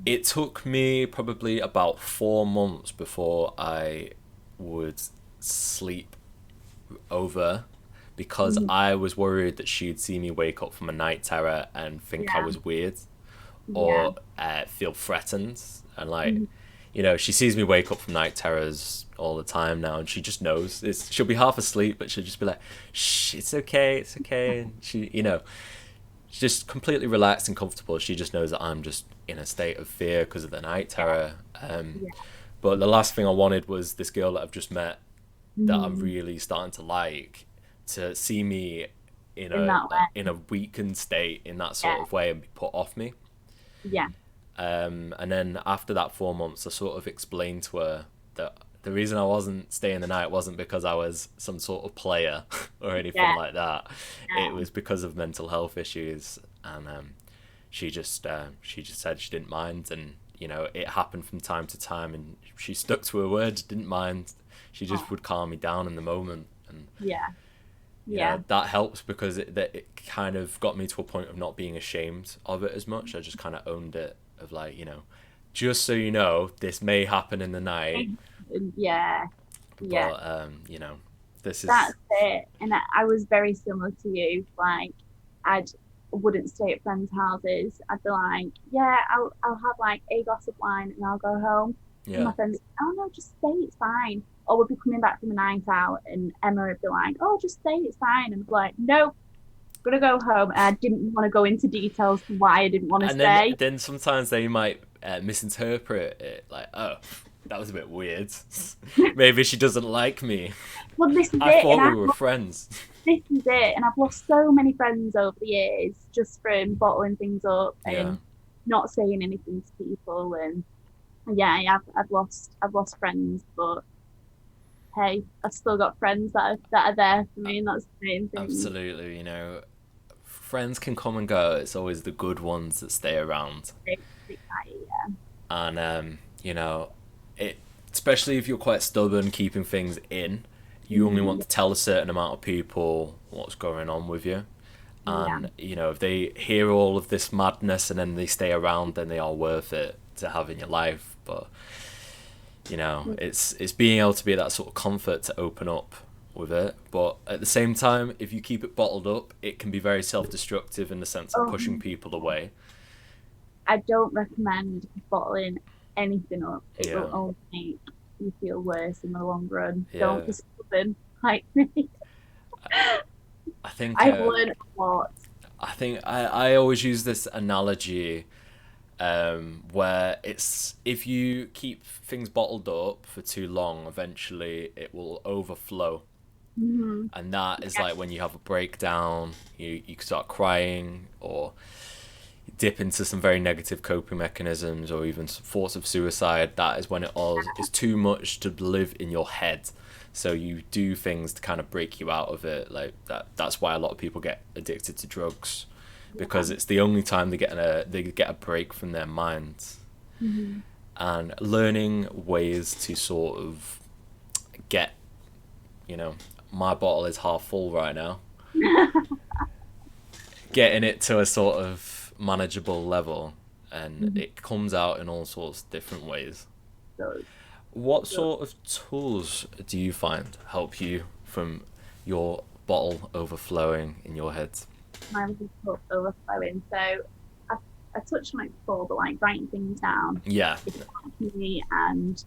it took me probably about 4 months before I would sleep over, because I was worried that she'd see me wake up from a night terror and think I was weird, or feel threatened, and like. You know, she sees me wake up from night terrors all the time now, and she just knows. She'll be half asleep, but she'll just be like, "Shh, it's okay." And she, you know, she's just completely relaxed and comfortable. She just knows that I'm just in a state of fear because of the night terror. But the last thing I wanted was this girl that I've just met, that I'm really starting to like, to see me in a weakened state in that sort of way and be put off me. Yeah. And then after that 4 months, I sort of explained to her that the reason I wasn't staying the night wasn't because I was some sort of player or anything like that. It was because of mental health issues, and she just said she didn't mind, and you know, it happened from time to time, and she stuck to her word, didn't mind. She just would calm me down in the moment, and you know, that helps, because it kind of got me to a point of not being ashamed of it as much. I just kind of owned it. Of like, you know, just so you know, this may happen in the night. But, you know, that's it. And I was very similar to you. Like, wouldn't stay at friends' houses. I'd be like, I'll have like a glass of wine and I'll go home. Yeah. And my friends, oh no, just stay, it's fine. Or we'd be coming back from a night out, and Emma would be like, oh, just stay, it's fine. And I'd be like, nope. Gonna go home, and I didn't want to go into details why I didn't want to stay. Then sometimes they might misinterpret it like, oh, that was a bit weird. Maybe she doesn't like me. Well, this is I it, thought we were friends. this is it, and I've lost so many friends over the years just from bottling things up Yeah. and not saying anything to people, and yeah, I've lost friends, but hey, I've still got friends that are there for me, and that's the main thing. Absolutely, friends can come and go. It's always the good ones that stay around. Yeah. And it especially if you're quite stubborn keeping things in, you only want to tell a certain amount of people what's going on with you. Yeah. And if they hear all of this madness and then they stay around, then they are worth it to have in your life. But it's being able to be that sort of comfort to open up with it. But at the same time, if you keep it bottled up, it can be very self-destructive in the sense of pushing people away. I don't recommend bottling anything up. It Yeah. will only make you feel worse in the long run. Yeah. Don't be stubborn like me. I think I've learned a lot. I think I always use this analogy where it's if you keep things bottled up for too long, eventually it will overflow. Mm-hmm. And that is like when you have a breakdown, you start crying or you dip into some very negative coping mechanisms or even some thoughts of suicide. That is when it all is too much to live in your head. So you do things to kind of break you out of it. Like that's why a lot of people get addicted to drugs, because it's the only time they get a break from their minds. Mm-hmm. And learning ways to sort of get, my bottle is half full right now. Getting it to a sort of manageable level, and it comes out in all sorts of different ways. What sort of tools do you find help you from your bottle overflowing in your head? Mine was overflowing. So I touched on it before, but like writing things down. Yeah. It's me, and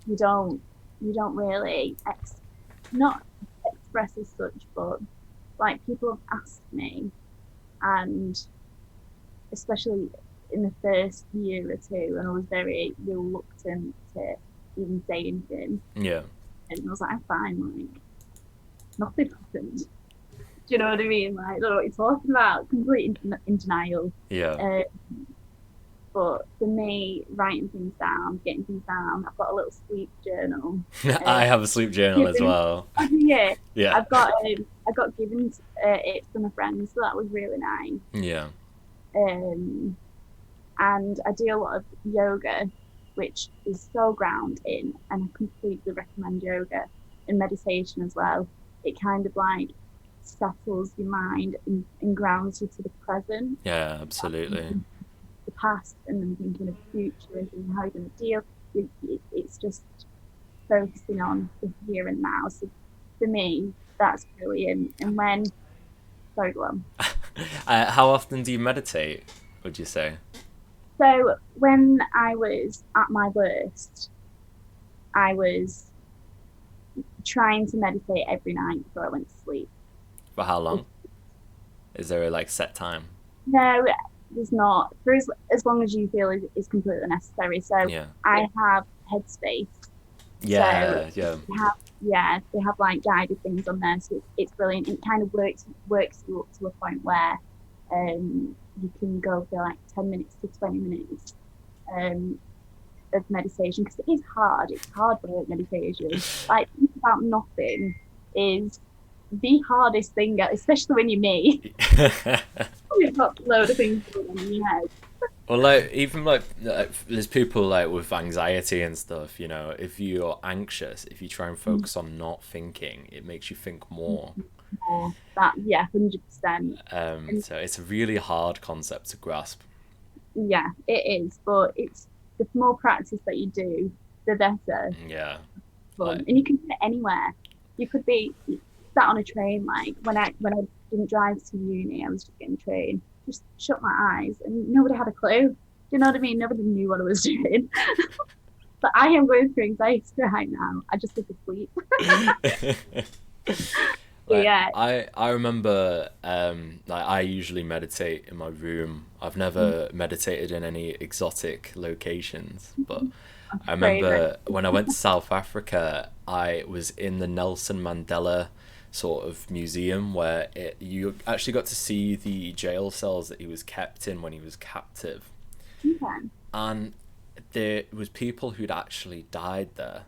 you don't really not express as such, but like people have asked me, and especially in the first year or two, and I was very reluctant to even say anything. Yeah. And I was like, I'm fine, like nothing happened. Do you know what I mean? Like, I don't know what you're talking about. Complete in denial. Yeah. But for me, writing things down, getting things down, I've got a little sleep journal. I have a sleep journal as well. Yeah. Yeah. I got given it from a friend, so that was really nice. Yeah. And I do a lot of yoga, which is so grounding, and I completely recommend yoga and meditation as well. It kind of like settles your mind and grounds you to the present. Yeah, absolutely. The past, and then thinking of the future and how you're going to deal. It's just focusing on the here and now. So for me, that's brilliant. And sorry, go on. How often do you meditate, would you say? So when I was at my worst, I was trying to meditate every night before I went to sleep. For how long? Is there a set time? No, there's not. For as long as you feel is completely necessary. So Yeah. I have Headspace. Yeah, so they have like guided things on there, so it's brilliant. It kind of works you up to a point where you can go for like 10 minutes to 20 minutes of meditation, because it is hard. It's hard work, meditation. Like, think about nothing is the hardest thing, especially when you're me. You've got a load of things going on in your head. Well, even there's people with anxiety and stuff. If you're anxious, if you try and focus on not thinking, it makes you think more. That 100%. So it's a really hard concept to grasp. Yeah, it is, but it's the more practice that you do, the better. Yeah. And you can do it anywhere. You could be sat on a train, like when I didn't drive to uni, I was just getting a train, just shut my eyes and nobody had a clue. Do you know what I mean? Nobody knew what I was doing. But I am going through anxiety right now. I just took a sleep. Like Yeah. I remember like I usually meditate in my room. I've never meditated in any exotic locations, but I Favorite. remember when I went to South Africa, I was in the Nelson Mandela sort of museum where you actually got to see the jail cells that he was kept in when he was captive. Okay. And there was people who'd actually died there.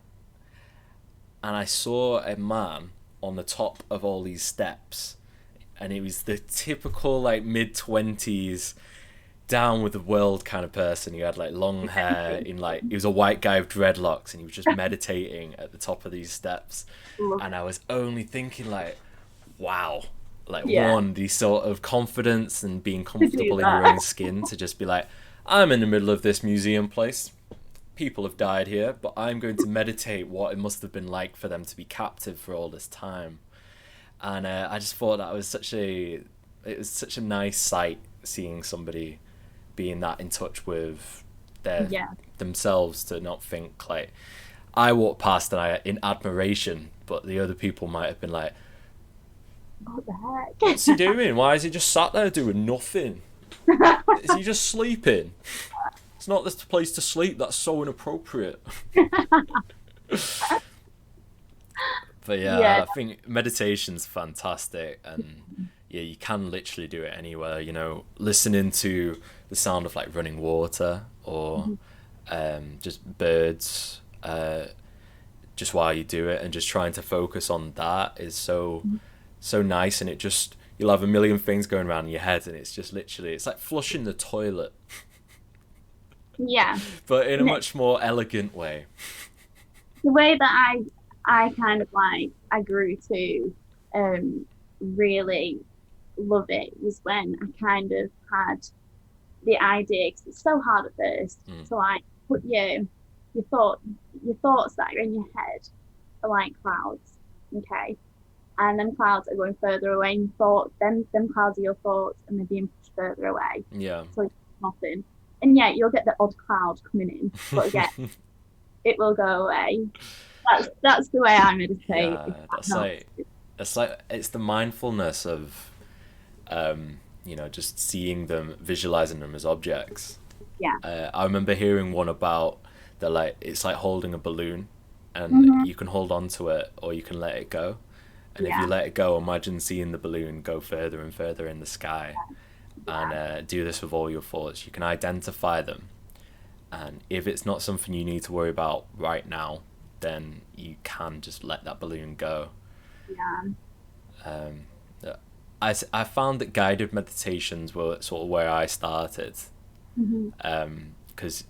And I saw a man on the top of all these steps, and he was the typical like mid 20s down with the world kind of person. He had like long hair in like he was a white guy with dreadlocks, and he was just meditating at the top of these steps. Love And I was only thinking like, wow, like Yeah. one, the sort of confidence and being To do comfortable in your that. own skin to just be like, I'm in the middle of this museum place. People have died here, but I'm going to meditate what it must have been like for them to be captive for all this time. And I just thought that was it was such a nice sight seeing somebody being that in touch with their Yeah. themselves, to not think like I walked past and I in admiration, but the other people might have been like, What the what's he heck? doing? Why is he just sat there doing nothing? Is he just sleeping? It's not this place to sleep. That's so inappropriate. But yeah, Yeah. I think meditation's fantastic, and yeah, you can literally do it anywhere. You know, listening to the sound of like running water or just birds, just while you do it, and just trying to focus on that is so nice, and it just you'll have a million things going around in your head, and it's just literally it's like flushing the toilet, Yeah. but in a And much more elegant way. the way that I kind of like I grew to really love it was when I kind of had the idea, because it's so hard at first Mm. to like put your thoughts that are in your head are like clouds, okay, and then clouds are going further away, and you thought them clouds are your thoughts, and they're being pushed further away, Yeah. so it's nothing, and yeah, you'll get the odd cloud coming in, but again, it will go away. That's the way I meditate. If Yeah, that helps. that's like it's the mindfulness of just seeing them, visualizing them as objects. Yeah. I remember hearing one about the like it's like holding a balloon, and Hmm. you can hold on to it or you can let it go. And if you Yeah. let it go, imagine seeing the balloon go further and further in the sky. And Yeah. do this with all your thoughts. You can identify them, and if it's not something you need to worry about right now, then you can just let that balloon go. Yeah. Um, I found that guided meditations were sort of where I started, Hmm. because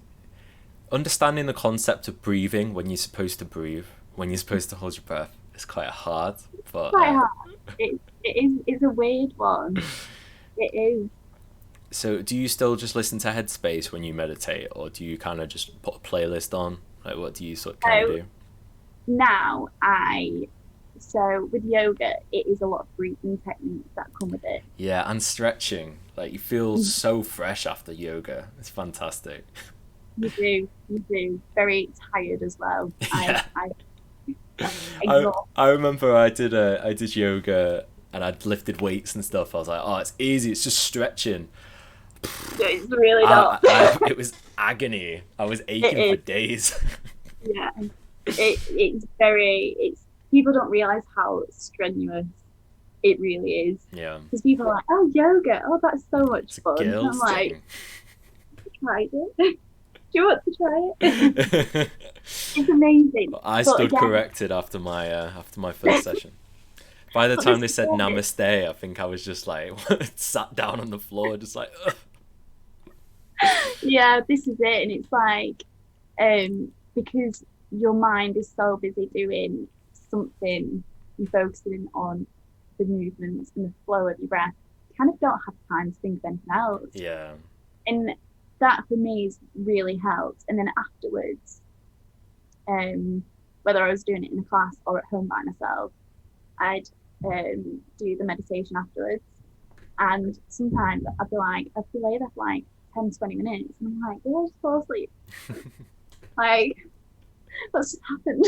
understanding the concept of breathing, when you're supposed to breathe, when you're supposed to hold your breath, is quite hard. But Quite hard. It's a weird one. It is. so do you still just listen to Headspace when you meditate, or do you kind of just put a playlist on? Like, what do you sort of kind of So do? now so with yoga, it is a lot of breathing techniques that come with it. Yeah, and stretching. Like, you feel so fresh after yoga. It's fantastic. You do. Very tired as well. Yeah. I I exhaust. I remember I did yoga and I'd lifted weights and stuff. I was like, oh, it's easy. It's just stretching. It's really not. It was agony. I was It aching for is. days. Yeah. It's people don't realize how strenuous it really is. Yeah, Because people are like, oh, yoga, oh, that's so it's much a fun. And I'm girls like, thing. tried it. Do you want to try it? It's amazing. I But stood again, corrected after my first session. By the but time this they is said it. namaste, I think I was just like sat down on the floor, just like, ugh. Yeah, this is it. And it's like, because your mind is so busy doing something and focusing on the movements and the flow of your breath, you kind of don't have time to think of anything else. Yeah, And that for me has really helped. And then afterwards, whether I was doing it in a class or at home by myself, I'd do the meditation afterwards. And sometimes I'd be like, I'd be lay there for like 10, 20 minutes. And I'm like, did I just fall asleep? Like, what's just happened?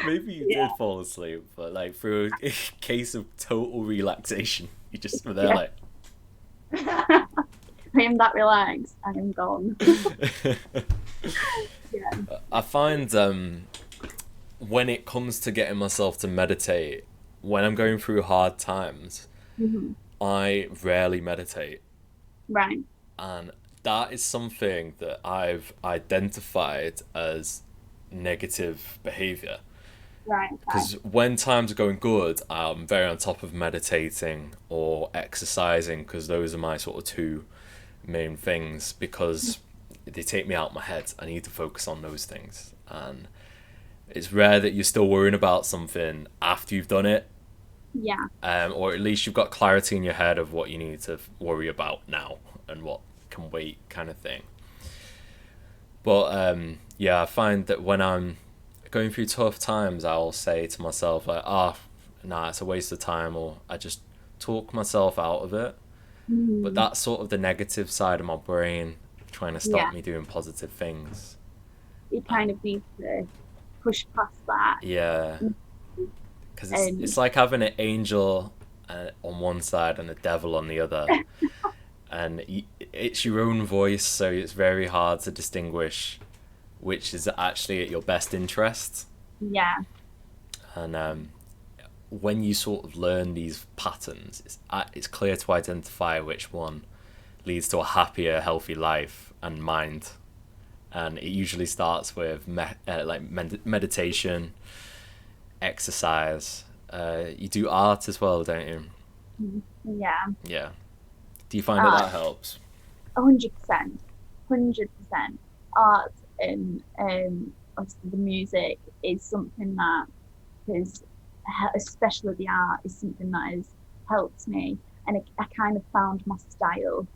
Maybe you did fall asleep, but like through a case of total relaxation, you just were there Yeah. like. I am that relaxed. I am gone. Yeah. I find when it comes to getting myself to meditate, when I'm going through hard times, Hmm. I rarely meditate. Right. And that is something that I've identified as negative behavior. Right. Okay. Because when times are going good, I'm very on top of meditating or exercising, because those are my sort of two main things, because they take me out of my head. I need to focus on those things. And it's rare that you're still worrying about something after you've done it, Yeah. or at least you've got clarity in your head of what you need to worry about now and what can wait, kind of thing. But yeah, I find that when I'm going through tough times, I'll say to myself like, "Ah, oh, nah, it's a waste of time," or I just talk myself out of it. But Hmm. that's sort of the negative side of my brain trying to Yeah. stop me doing positive things. You kind And of need to push past that. yeah, because it's And like having an angel on one side and a devil on the other, and it's your own voice, so it's very hard to distinguish which is actually at your best interest. yeah. And when you sort of learn these patterns, it's clear to identify which one leads to a happier, healthy life and mind. And it usually starts with meditation, exercise. You do art as well, don't you? Yeah. Yeah. Do you find that Uh, that helps? 100%. 100%. Art and obviously the music is something that has, especially the art, is something that has helped me. And I kind of found my style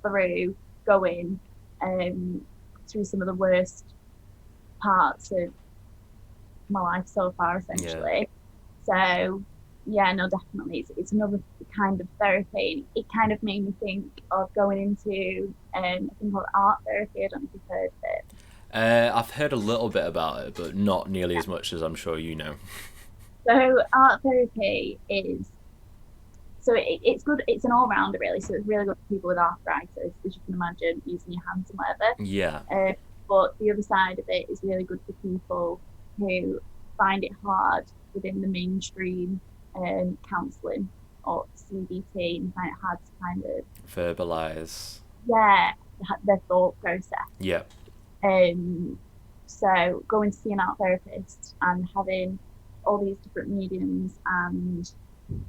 through going um, through some of the worst parts of my life so far, Yeah. essentially. So, yeah, no, definitely. It's another kind of therapy. It kind of made me think of going into a thing called art therapy. I don't know if you've heard of it. I've heard a little bit about it, but not nearly as much as I'm sure you know. So, art therapy is it's good. It's an all rounder, really. So, it's really good for people with arthritis, as you can imagine, using your hands and whatever. Yeah. But the other side of it is really good for people who find it hard within the mainstream counselling or CBT and find it hard to kind of, Verbalize. yeah, their thought process. Yeah. Um, so going to see an art therapist and having all these different mediums and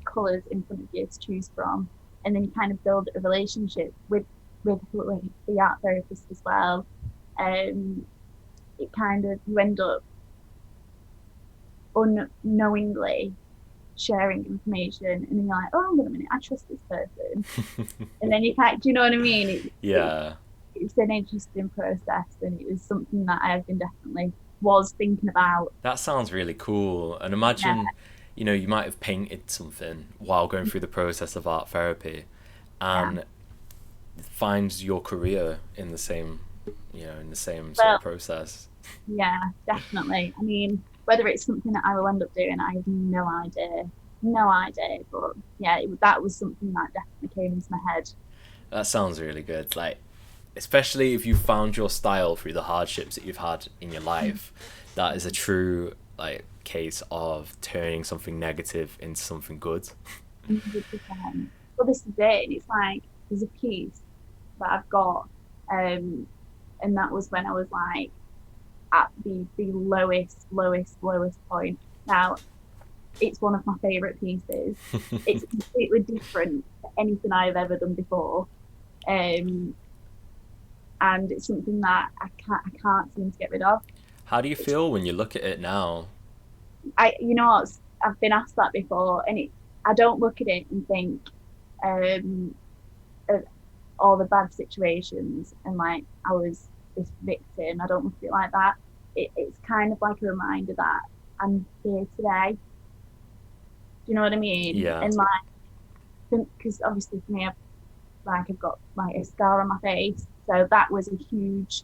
colours in front of you to choose from, and then you kind of build a relationship with the art therapist as well. Um, it kind of you end up unknowingly sharing information, and then you're like, oh, wait a minute, I trust this person, and then you can't. Do you know what I mean? Yeah. It's an interesting process, and it was something that I've been definitely was thinking about. That sounds really cool. And Yeah, imagine, you might have painted something while going through the process of art therapy yeah. and find your career in the same, in the same sort of Well, process. yeah, definitely. I mean, whether it's something that I will end up doing, I have no idea. No idea. But yeah, that was something that definitely came into my head. That sounds really good. Like, especially if you found your style through the hardships that you've had in your life, that is a true like case of turning something negative into something good. 100%. Well, this is it. It's like there's a piece that I've got, um, and that was when I was like at the lowest point. Now, it's one of my favorite pieces. It's completely different to anything I've ever done before. Um, and it's something that I can't seem to get rid of. How do you It's feel when you look at it now? you know what, I've been asked that before, and I don't look at it and think um of all the bad situations and like I was this victim. I don't look at it like that. It's kind of like a reminder that I'm here today. Do you know what I mean? Yeah. And like, because obviously for me, I've got like a scar on my face, so that was a huge,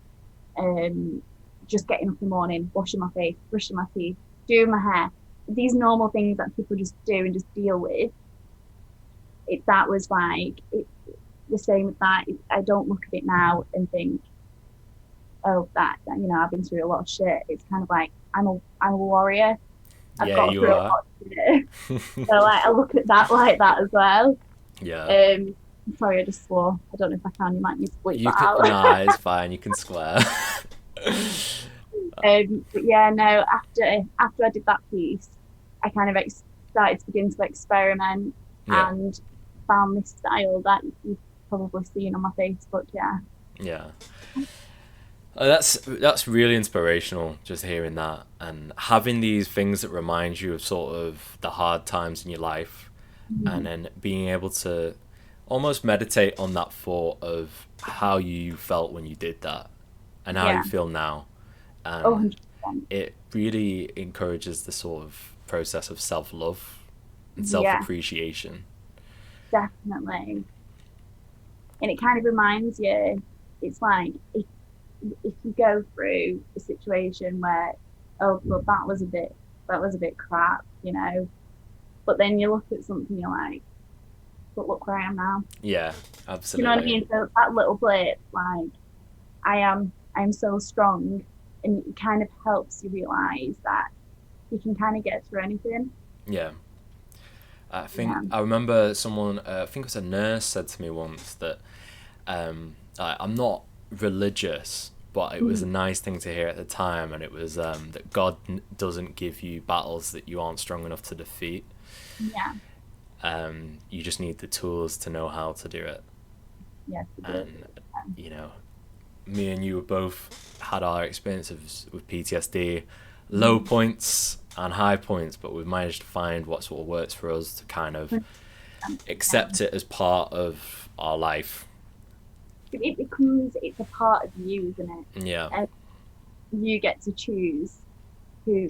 um, just getting up in the morning, washing my face, brushing my teeth, doing my hair, these normal things that people just do and just deal with. That was like the same with that. I don't look at it now and think, oh, that I've been through a lot of shit. It's kind of like I'm a warrior. I've Yeah, got you through a are. lot of shit. So like I look at that like that as well. Yeah. Sorry, I just swore. I don't know if I can. You might need to bleep You that could, out. nah, it's fine. You can swear. But yeah, no. After I did that piece, I kind of started to begin to experiment Yeah. and found this style that you've probably seen on my Facebook. Yeah. Yeah. That's really inspirational, just hearing that and having these things that remind you of sort of the hard times in your life, and Mhm. then being able to almost meditate on that thought of how you felt when you did that and how you Yeah. feel now. Oh, And 100%. it really encourages the sort of process of self-love and Yeah, self-appreciation. definitely. And it kind of reminds you, it's like if you go through a situation where, oh, well, that was a bit crap, but then you look at something, you're like, but look where I am now. Yeah, You know what I absolutely. mean? So that little blip, like, I'm so strong, and it kind of helps you realize that you can kind of get through anything. Yeah. Yeah. I remember someone, I think it was a nurse, said to me once that I'm not religious, but it was a Mhm. nice thing to hear at the time, and it was that God doesn't give you battles that you aren't strong enough to defeat. Yeah. You just need the tools to know how to do it. Yes, you do. And you know, me and you both had our experiences with PTSD, low Mhm. points and high points, but we've managed to find what sort of works for us to kind of 100%. Yeah. accept it as part of our life. It's a part of you, isn't it? Yeah, And you get to choose who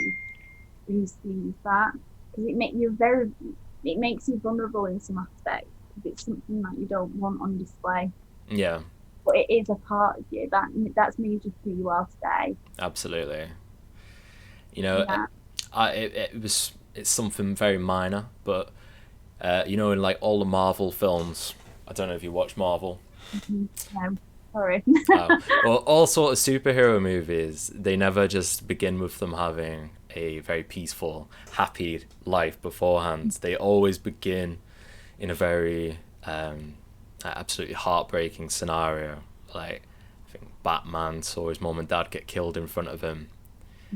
who sees that, because it makes you vulnerable in some aspects, because it's something that you don't want on display, yeah, but it is a part of you that's made you who you are today. absolutely. You know, Yeah. it's something very minor, but in like all the Marvel films, I don't know if you watch Marvel. No, sorry. Well, all sort of superhero movies, they never just begin with them having a very peaceful, happy life beforehand. They always begin in a very absolutely heartbreaking scenario. Like, I think Batman saw his mom and dad get killed in front of him,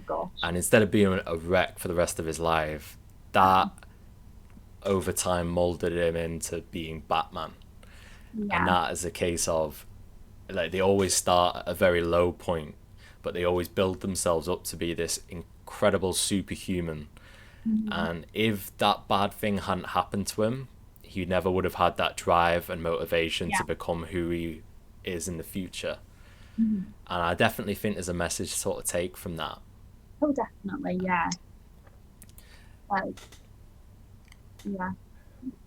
Gosh. and instead of being a wreck for the rest of his life, that over time molded him into being Batman. And Yeah. that is a case of, like, they always start at a very low point, but they always build themselves up to be this incredible superhuman. Mhm. And if that bad thing hadn't happened to him, he never would have had that drive and motivation Yeah. to become who he is in the future. Mhm. And I definitely think there's a message to sort of take from that. Oh, definitely. Yeah. Like, yeah.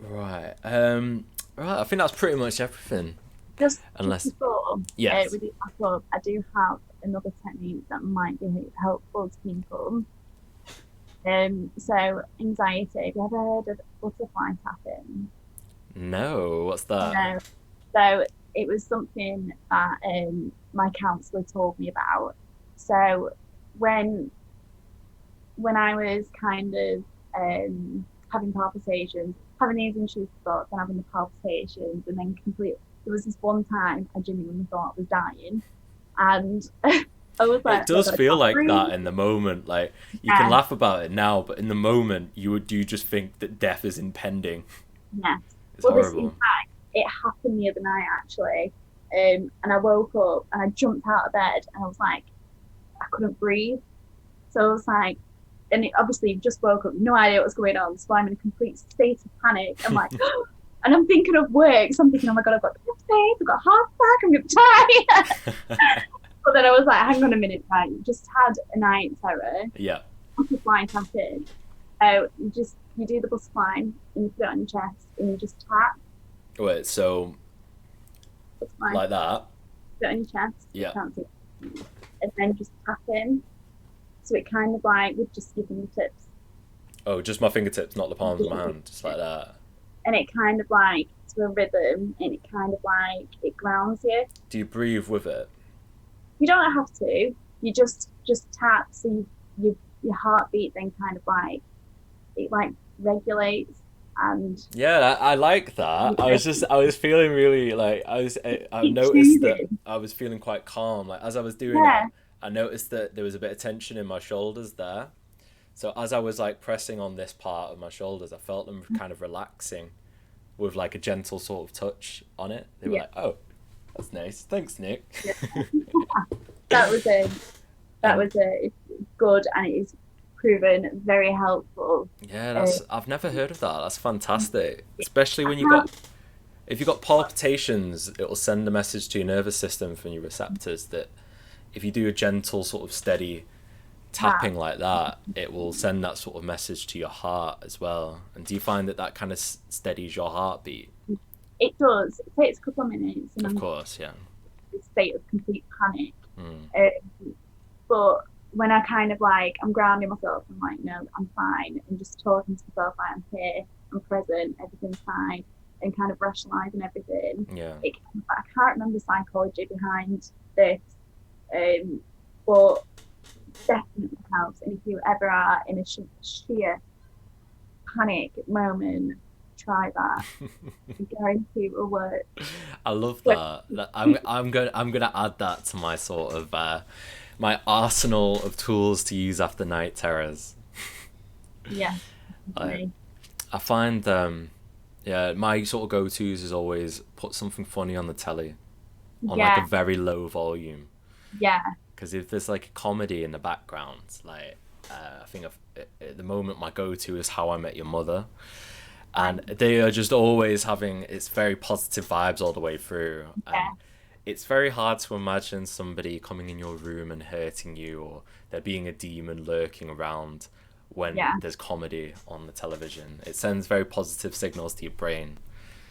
Right. Right. I think that's pretty much everything. Just Unless, before yes. we do wrap up, I do have another technique that might be helpful to people. So anxiety. Have you ever heard of butterfly tapping? No. What's that? No. So it was something that my counsellor told me about. So when I was kind of having palpitations, having these intrusive thoughts and having the palpitations, and then complete. There was this one time I genuinely thought I was dying, and I was It like, "Oh my does God, I feel can't like breathe." that in the moment. Like, you can Yeah, laugh about it now, but in the moment, you just think that death is impending. yeah. It's Well, this in horrible. fact, it happened the other night actually, and I woke up and I jumped out of bed and I was like, I couldn't breathe. So I was like, and it, obviously just woke up, no idea what's going on. So I'm in a complete state of panic. I'm like, and I'm thinking of work. So I'm thinking, oh my God, I've got PTSD, I've got a heart attack, I'm going to die. But then I was like, hang on a minute, right? You just had a night terror, Yeah. butterfly tapping. You do the butterfly and you put it on your chest and you just tap Wait, so butterfly, like that? put it on your chest. You Yeah. can't see it. And then just tap in. So it kind of like with just your fingertips, Oh, just my fingertips, not the palms of my hand, just like that. and it kind of like to a rhythm, and it kind of like it grounds you. Do you breathe with it? You don't have to. You just tap, so your heartbeat then kind of like it like regulates and Yeah, I like that. I was feeling really like I keeps noticed that soothing. I was feeling quite calm. Like as I was doing it, Yeah, I noticed that there was a bit of tension in my shoulders there. So as I was like pressing on this part of my shoulders, I felt them kind of relaxing with like a gentle sort of touch on it. They were yeah, like, "Oh, that's nice. Thanks, Nick." yeah. That was a that And was a good, and it is proven very helpful. yeah, Uh, that's I've never heard of that. That's fantastic. Especially I when you got can't. if you got palpitations, it will send a message to your nervous system from your receptors that if you do a gentle sort of steady Tap. tapping like that, it will send that sort of message to your heart as well. And do you find that that kind of steadies your heartbeat? It does. It takes a couple of minutes, and Of I'm course, yeah. in a state of complete panic. Mm. But when I kind of like, I'm grounding myself, I'm like, no, I'm fine. And just talking to myself, like, I'm here, I'm present, everything's fine, and kind of rationalizing everything. Yeah. I can't remember the psychology behind this, um, but definitely helps. And if you ever are in a sheer panic moment, try that. I guarantee it will work. I love But that. I'm gonna add that to my sort of my arsenal of tools to use after night terrors. yeah, I definitely. I find yeah, my sort of go tos is always put something funny on the telly on like a Yeah, very low volume. yeah, Because if there's like a comedy in the background, like I think at the moment my go-to is How I Met Your Mother, and right. they are just always having it's very positive vibes all the way through, and Yeah, it's very hard to imagine somebody coming in your room and hurting you, or there being a demon lurking around when yeah. there's comedy on the television. It sends very positive signals to your brain.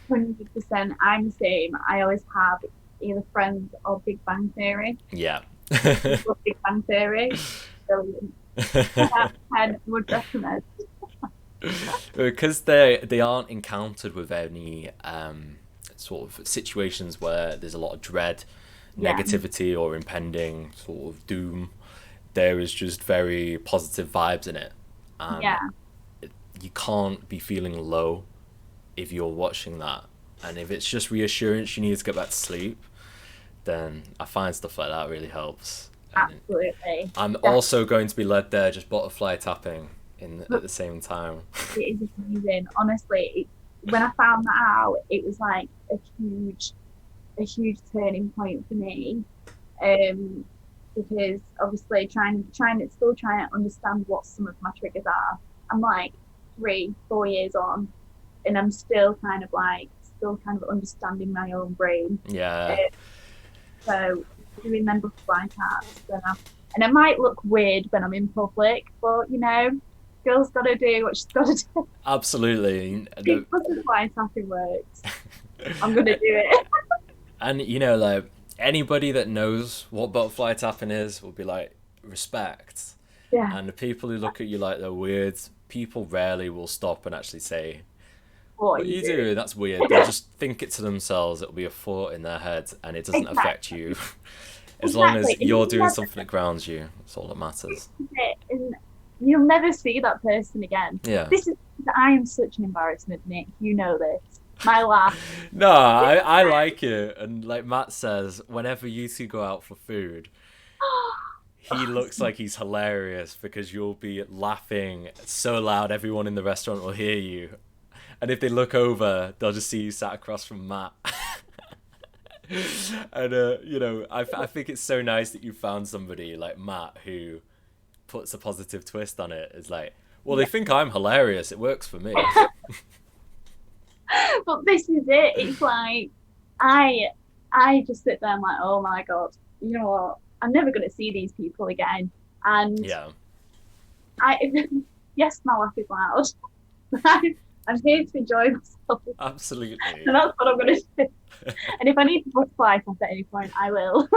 100%. I'm the same. I always have either Friends or Big Bang Theory. Yeah. Love Big Bang Theory. Brilliant. 10 out of 10 would recommend. Because they aren't encountered with any sort of situations where there's a lot of dread, Yeah, negativity, or impending sort of doom. There is just very positive vibes in it, and yeah, you can't be feeling low if you're watching that. And if it's just reassurance you need to get back to sleep, then I find stuff like that really helps. And absolutely. I'm That, also going to be led there just butterfly tapping in at but the same time. it is amazing. Honestly, when I found that out, it was like a huge turning point for me. Um, because obviously still trying to understand what some of my triggers are. I'm like 3, 4 years on, and I'm still kind of understanding my own brain. Uh, Yeah. so doing them butterfly taps, and it might look weird when I'm in public, but girl's got to do what she's got to do. Absolutely. If butterfly tapping works, I'm gonna do it. And like anybody that knows what butterfly tapping is will be like respect. Yeah. And the people who look at you like they're weird, people rarely will stop and actually say, What are "What are you you doing? doing? That's weird." They'll just think it to themselves. It'll be a thought in their head, and it doesn't affect Exactly. you. As long Exactly. as And you're doing something that grounds you, that's all that matters. and you'll never see that person again. Yeah. This is I am such an embarrassment, Nick. You know this. My laugh. No, I like it. And like Matt says, whenever you two go out for food, he Oh, looks like he's hilarious because you'll be laughing so loud everyone in the restaurant will hear you. And if they look over, they'll just see you sat across from Matt. And I think it's so nice that you found somebody like Matt who puts a positive twist on it. It's like, well, they yeah. think I'm hilarious. It works for me. But this is it. It's like I I just sit there and like, oh my God, you know what? I'm never gonna see these people again. And Yeah, I yes, my laugh is loud. I'm here to enjoy myself. absolutely. And that's what I'm gonna do. And if I need to butterfly tap at any point, I will.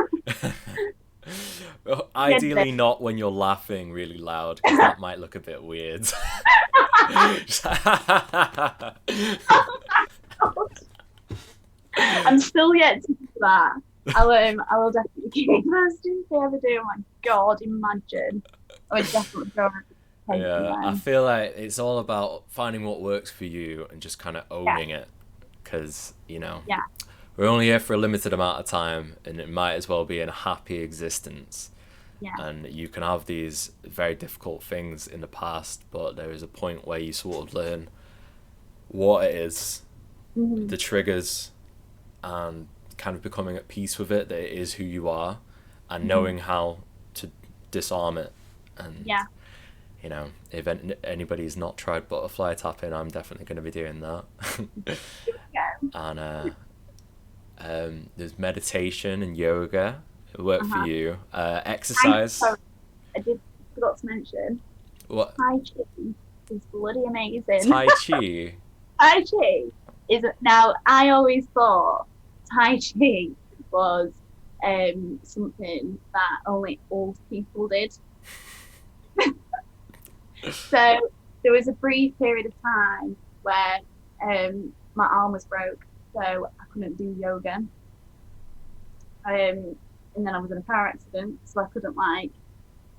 Well, Yeah, but- ideally not when you're laughing really loud, because that might look a bit weird. I'm still yet to do that. I will definitely keep it first if they ever do. Oh my God, imagine. I would definitely go and take them Yeah, I then. feel like it's all about finding what works for you and just kind of Yeah, owning it. Because, yeah, we're only here for a limited amount of time and it might as well be in a happy existence. yeah. And you can have these very difficult things in the past, but there is a point where you sort of learn what it is, Hmm. the triggers, and kind of becoming at peace with it, that it is who you are, and Hmm. knowing how to disarm it. And Yeah. if anybody's not tried butterfly tapping, I'm definitely going to be doing that. Yeah. And there's meditation and yoga. It work for Uh-huh. you. I, Exercise. sorry, I did forgot to mention What? Tai Chi is bloody amazing. Tai Chi. Tai Chi is now. I always thought Tai Chi was something that only old people did. So there was a brief period of time where my arm was broke, so I couldn't do yoga. And then I was in a car accident, so I couldn't like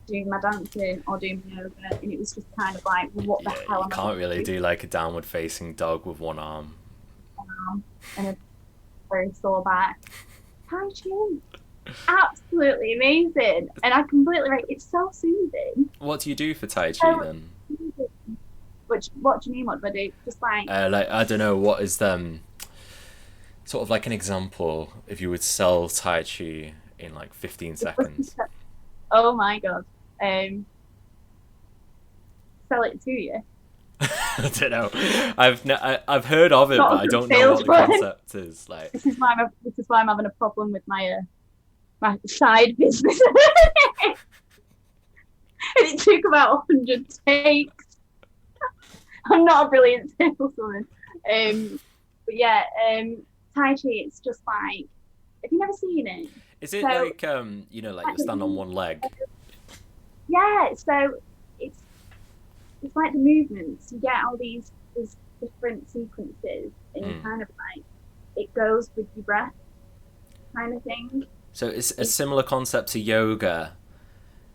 do my dancing or do my yoga, and it was just kind of like, well, what the Yeah, hell you am I going can't really to do do like a downward facing dog with one arm. now? And a very sore back. Tai Chi, absolutely amazing, and I completely right. It's so soothing. What do you do for Tai Chi So then? soothing. Which, what do you mean? What do I do? Just like Like, I don't know, what is sort of like an example if you would sell Tai Chi in like 15 seconds? oh my God, um, sell it to you. I don't know. I've heard of it, Not but a I good don't know sales what the plan. concept is. Like, This is why I'm having a problem with my side business. And it took about 100 takes. I'm not a brilliant saleswoman. But yeah, Tai Chi, it's just like, have you never seen it? is it So, like like you stand on one leg? yeah, so it's it's like the movements. You get all these different sequences, and you Mm. kind of like it goes with your breath, kind of thing. So it's a It's similar concept to yoga,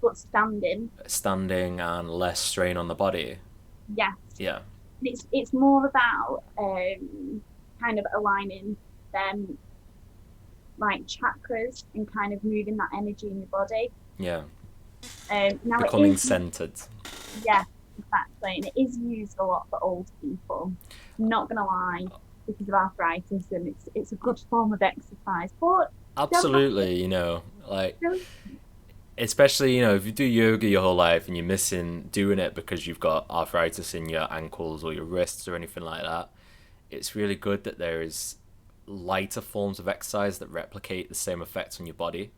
but standing, standing and less strain on the body. yeah. Yeah. It's more about kind of aligning them like chakras and kind of moving that energy in your body. Yeah. Now it Becoming is, centered. yeah, exactly, and it is used a lot for old people. I'm not gonna lie, because of arthritis, and it's a good form of exercise, but don't have to. Absolutely, like, Really, especially, if you do yoga your whole life and you're missing doing it because you've got arthritis in your ankles or your wrists or anything like that, it's really good that there is lighter forms of exercise that replicate the same effects on your body.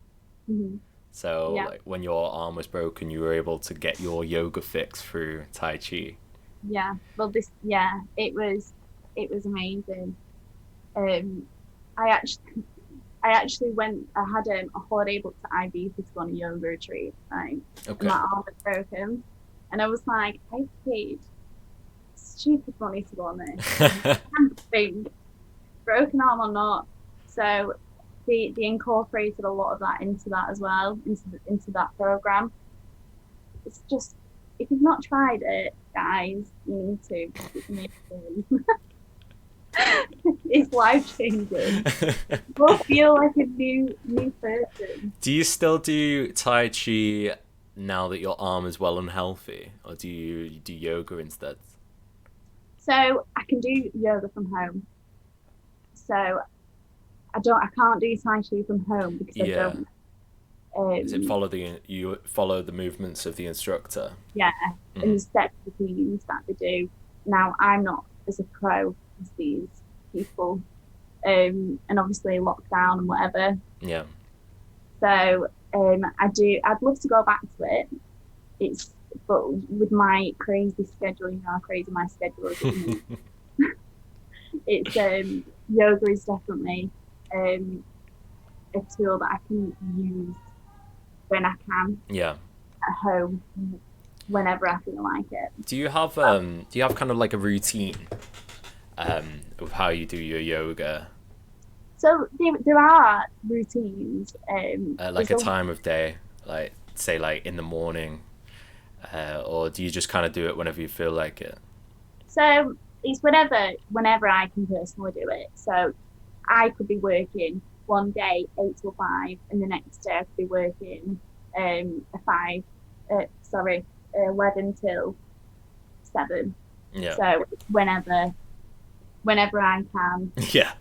mhm, So, yeah, like, when your arm was broken, you were able to get your yoga fix through Tai Chi. yeah. Well, yeah, it was amazing. Um, I actually I actually went. I had a holiday booked to Ibiza to go on a yoga retreat, right? And my Okay. arm was broken, and I was like, I paid stupid money to go on this. Thing, broken arm or not. So they incorporated a lot of that into that as well, into that program. It's just if you've not tried it, guys, you need to because it's amazing. It's life changing. You'll feel like a new person. Do you still do Tai Chi now that your arm is well and healthy, or do you do yoga instead? So I can do yoga from home. So I can't do Tai Chi from home because I Yeah. don't. Is it Um, you follow the movements of the instructor? yeah, and Mm. the set routines that they do. Now I'm not as a pro as these people, and obviously lockdown and whatever. Yeah. So I do. I'd love to go back to it. It's but with my crazy schedule, you know how crazy my schedule is at the minute. It's yoga is definitely um, a tool that I can use when I can Yeah. at home whenever I feel like it. Do you have kind of like a routine of how you do your yoga? So there are routines. Like There's a a time of day, like say like in the morning, or do you just kind of do it whenever you feel like it? So it's whenever I can personally do it. So I could be working one day 8 till 5, and the next day I could be working a five, sorry, 11 till 7. Yeah. So whenever I Yeah.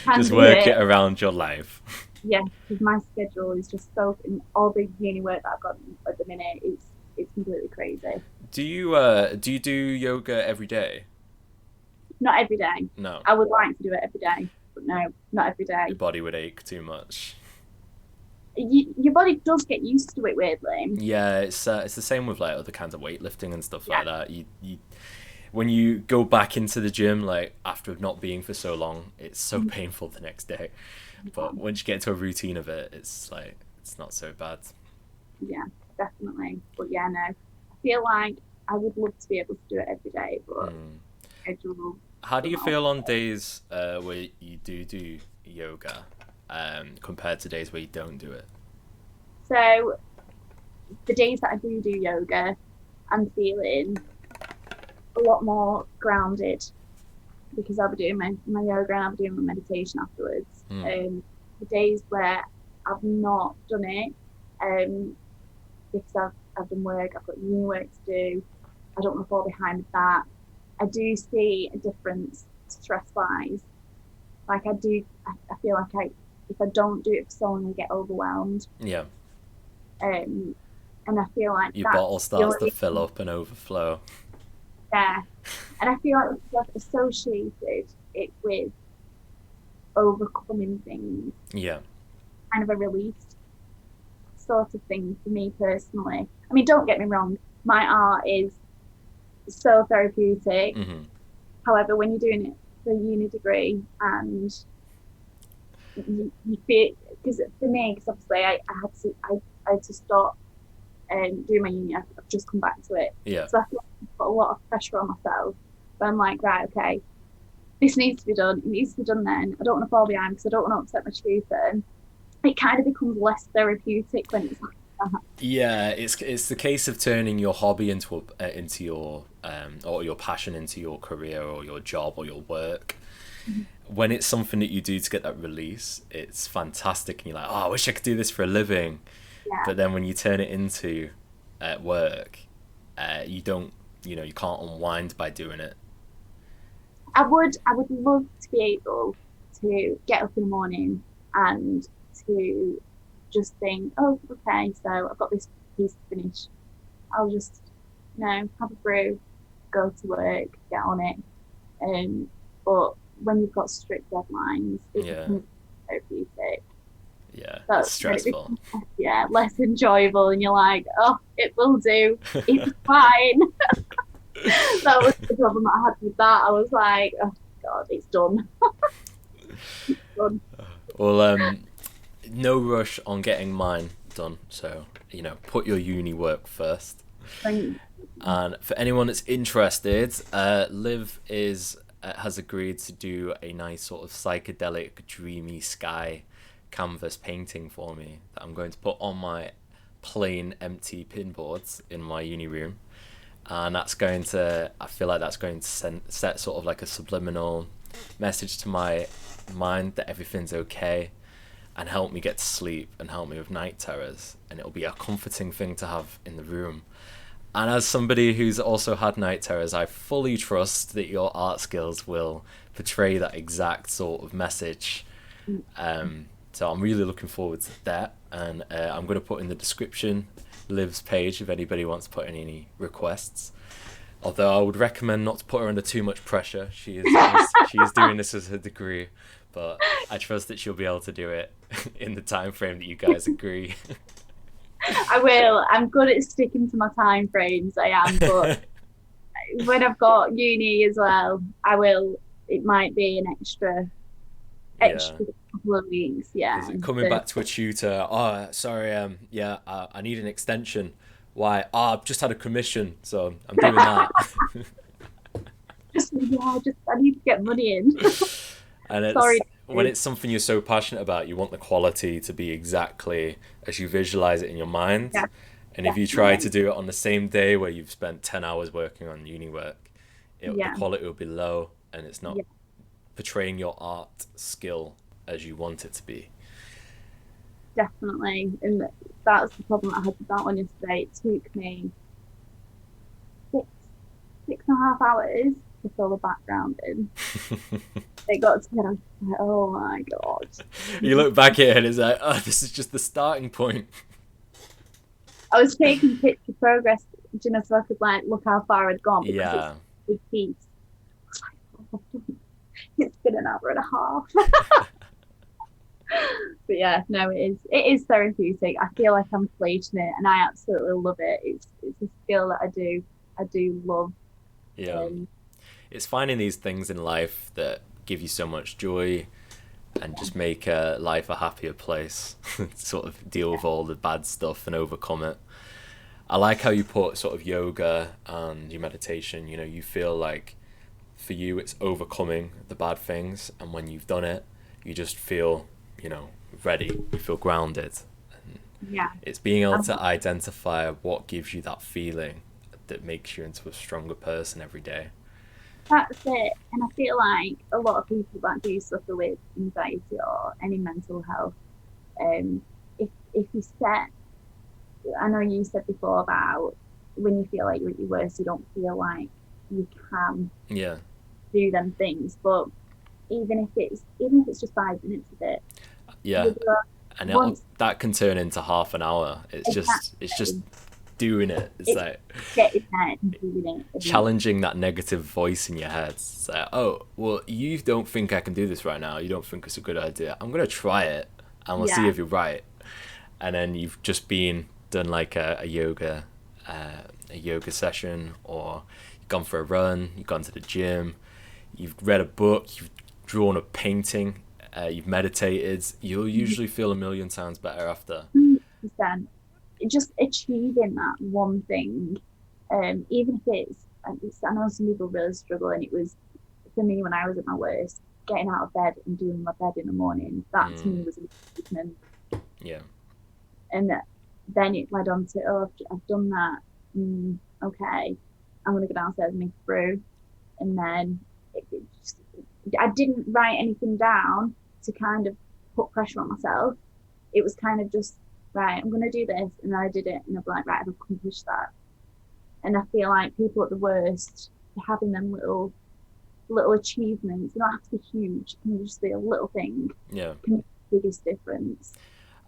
can Just do work it it. around your life. Yeah, because my schedule is just so, and all the uni work that I've got at the minute is it's completely crazy. Do you do yoga every day? Not every day. No. I would like to do it every day, but no, not every Your day. body would ache too much. Your body does get used to it weirdly. Yeah, it's the same with like other kinds of weightlifting and stuff Yeah. like that. You when you go back into the gym like after not being for so long, it's so painful the next day. But once you get into a routine of it, it's like it's not so bad. Yeah, definitely. But yeah, no. I feel like I would love to be able to do it every day, but Mm. schedule How do you somehow. feel on days where you do yoga, compared to days where you don't do it? So the days that I do yoga, I'm feeling a lot more grounded because I'll be doing my yoga and I'll be doing my meditation afterwards. Mm. The days where I've not done it, um, because I've done work, I've got uni work to do, I don't want to fall behind with that. I do see a difference stress wise. Like I feel like if I don't do it for so long, I get overwhelmed. Yeah, Um, and I feel like your that's bottle the starts to only fill up and overflow. there. And I feel like I've associated it with overcoming things, Yeah. kind of a release sort of thing for me personally. I mean, don't get me wrong, my art is so therapeutic. Hmm. However, when you're doing it for a uni degree and you feel, because for me, because obviously I had to stop doing my uni. I've just come back to it, Yeah. so I feel like I've got a lot of pressure on myself. But I'm like, right, okay, this needs to be done. It needs to be done then. I don't want to fall behind because I don't want to upset my tutor. It kind of becomes less therapeutic when it's like that. Yeah, it's the case of turning your hobby into your or your passion into your career or your job or your work. When it's something that you do to get that release, it's fantastic, and you're like, oh, I wish I could do this for a living. Yeah, But then when you turn it into work, you don't, you can't unwind by doing it. I would love to be able to get up in the morning and to just think, oh, okay, so I've got this piece to finish. I'll just, have a brew, go to work, get on it. Um, but when you've got strict deadlines, it Yeah, becomes therapeutic. yeah, it's But then it stressful. becomes, yeah, less enjoyable, and you're like, oh, it will do. It's fine. That was the problem that I had with that. I was like, oh God, it's done. Done. Well, no rush on getting mine done. So, put your uni work first. Thank And for anyone that's interested, Liv has agreed to do a nice sort of psychedelic, dreamy sky canvas painting for me that I'm going to put on my plain, empty pinboards in my uni room. And I feel like that's going to set sort of like a subliminal message to my mind that everything's okay, and help me get to sleep and help me with night terrors. And it'll be a comforting thing to have in the room. And as somebody who's also had night terrors, I fully trust that your art skills will portray that exact sort of message. you. So I'm really looking forward to that. And I'm going to put in the description Liv's page if anybody wants to put in any requests. Although I would recommend not to put her under too much pressure. She is doing this as a degree, but I trust that she'll be able to do it in the time frame that you guys agree. I will. I'm good at sticking to my time frames. I am, but when I've got uni as well, I will. It might be an Yeah. extra couple of weeks, yeah. Because coming back to a tutor, oh, sorry, yeah, I need an extension. Why? Oh, I've just had a commission, so I'm doing that. Just yeah, just I need to get money in. And Sorry. it's when it's something you're so passionate about, you want the quality to be exactly as you visualize it in your mind. Yeah, And if you try definitely. to do it on the same day where you've spent 10 hours working on uni work, the Yeah, quality will be low and it's not yeah, portraying your art skill as you want it to be. definitely. And that's the problem that I had with that one yesterday. It took me six, 6.5 hours to fill the background in. It got to get, I was like, oh my God. You look back at it and it's like, oh, this is just the starting point. I was taking picture progress, so I could like look how far I'd gone because it's Yeah. a big piece. I was like, oh, it's been an hour and a half. But yeah, no, it is therapeutic. I feel like I'm fleeting it and I absolutely love it. It's a skill that I do love. Yeah. Um, It's finding these things in life that give you so much joy and yeah, just make life a happier place. Sort of deal with all the bad stuff and overcome it. I like how you put sort of yoga and your meditation, you feel like for you it's overcoming the bad things, and when you've done it, you just feel, ready, you feel grounded. And yeah. it's being able Um, to identify what gives you that feeling that makes you into a stronger person every day. that's it. And I feel like a lot of people that do suffer with anxiety or any mental health, um, if you set, I know you said before about when you feel like you're at your worst, you don't feel like you can Yeah. do them things. But even if it's just 5 minutes of it, Yeah. with your, And once that can turn into half an hour. It's just exactly, doing it. It's it's like getting there and doing it every day. challenging that negative voice in your head. It's like, oh, well, you don't think I can do this right now. You don't think it's a good idea. I'm gonna try it, and we'll see Yeah, if you're right. And then you've just done like a yoga session, or you've gone for a run, you've gone to the gym, you've read a book, you've drawn a painting, you've meditated. You'll usually feel a million times better after. 100%. Just achieving that one thing, even if I know some people really struggle, and it was for me when I was at my worst, getting out of bed and doing my bed in the morning. That to Mm, me was an achievement, yeah. and then it led on to, oh, I've done that. Okay, I'm gonna go downstairs and make a brew, and then it just, I didn't write anything down to kind of put pressure on myself. It was kind of just, right, I'm gonna do this, and then I did it, and I'm like, right, I've accomplished that. And I feel like people at the worst, having them little achievements, you don't have to be huge, it can just be a little thing, Yeah. can make the biggest difference.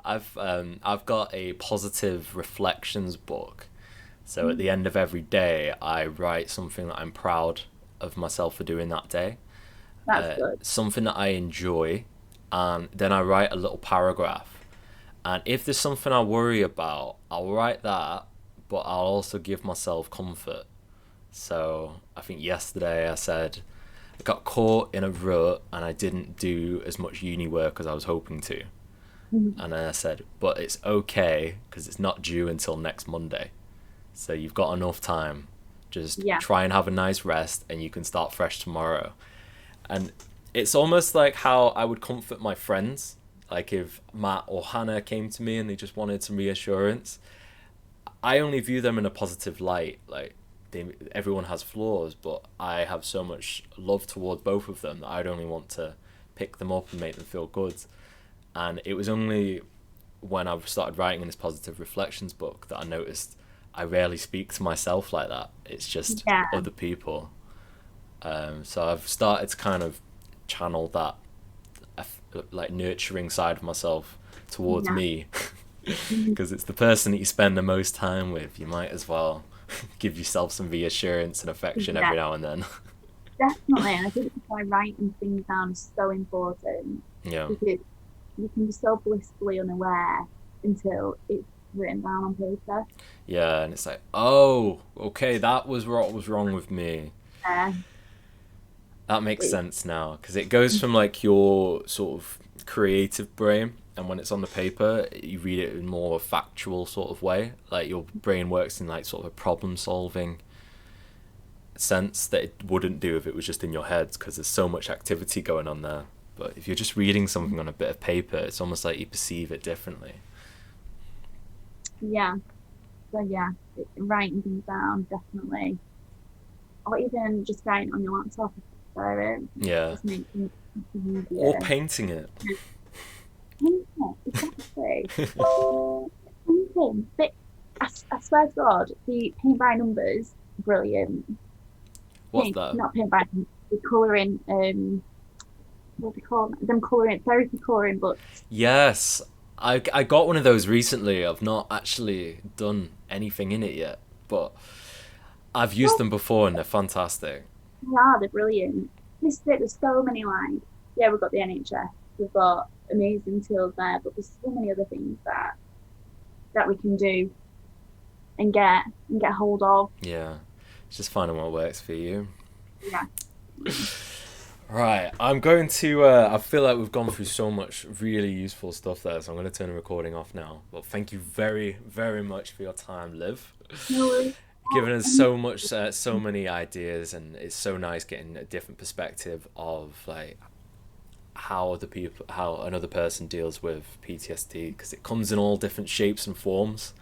I've got a positive reflections book. So at Mm, the end of every day, I write something that I'm proud of myself for doing that day, that's good. something that I enjoy, and then I write a little paragraph. And if there's something I worry about, I'll write that, but I'll also give myself comfort. So I think yesterday I said I got caught in a rut and I didn't do as much uni work as I was hoping to. Mhm. And then I said, but it's okay because it's not due until next Monday. So you've got enough time. Just Yeah, try and have a nice rest and you can start fresh tomorrow. And it's almost like how I would comfort my friends. Like if Matt or Hannah came to me and they just wanted some reassurance, I only view them in a positive light. Like everyone has flaws, but I have so much love towards both of them that I'd only want to pick them up and make them feel good. And it was only when I started writing in this positive reflections book that I noticed I rarely speak to myself like that. It's just yeah, other people. So I've started to kind of channel that like nurturing side of myself towards yeah. me, Mhm. because it's the person that you spend the most time with. You might as well give yourself some reassurance and affection Yeah, every now and then. definitely. And I think that's why writing things down is so important, Yeah. because you can be so blissfully unaware until it's written down on paper. Yeah, and it's like, oh, okay, that was what was wrong with me. Uh, That makes it's, sense now, because it goes from like your sort of creative brain, and when it's on the paper, you read it in more factual sort of way. Like your brain works in like sort of a problem solving sense that it wouldn't do if it was just in your head, because there's so much activity going on there. But if you're just reading something on a bit of paper, it's almost like you perceive it differently. Yeah. So yeah, writing things down, definitely. Or even just writing on your laptop if you prefer it. Yeah. Just makes things easier. Or painting it. Exactly. Painting. But I swear to God, the paint by numbers, brilliant. What's that? Not paint by numbers, the colouring, what do they call them? Colouring, therapy colouring books. Yes. I got one of those recently. I've not actually done anything in it yet, but I've used them before and they're fantastic. Yeah, they're brilliant. There's so many, like, yeah, we've got the NHS, we've got amazing tools there, but there's so many other things that we can do and get hold of. Yeah, it's just finding what works for you. Yeah. Right, I'm going to, I feel like we've gone through so much really useful stuff there, so I'm going to turn the recording off now. But thank you very, very much for your time, Liv. No worries. Giving us so much, so many ideas, and it's so nice getting a different perspective of like how another person deals with PTSD, because it comes in all different shapes and forms.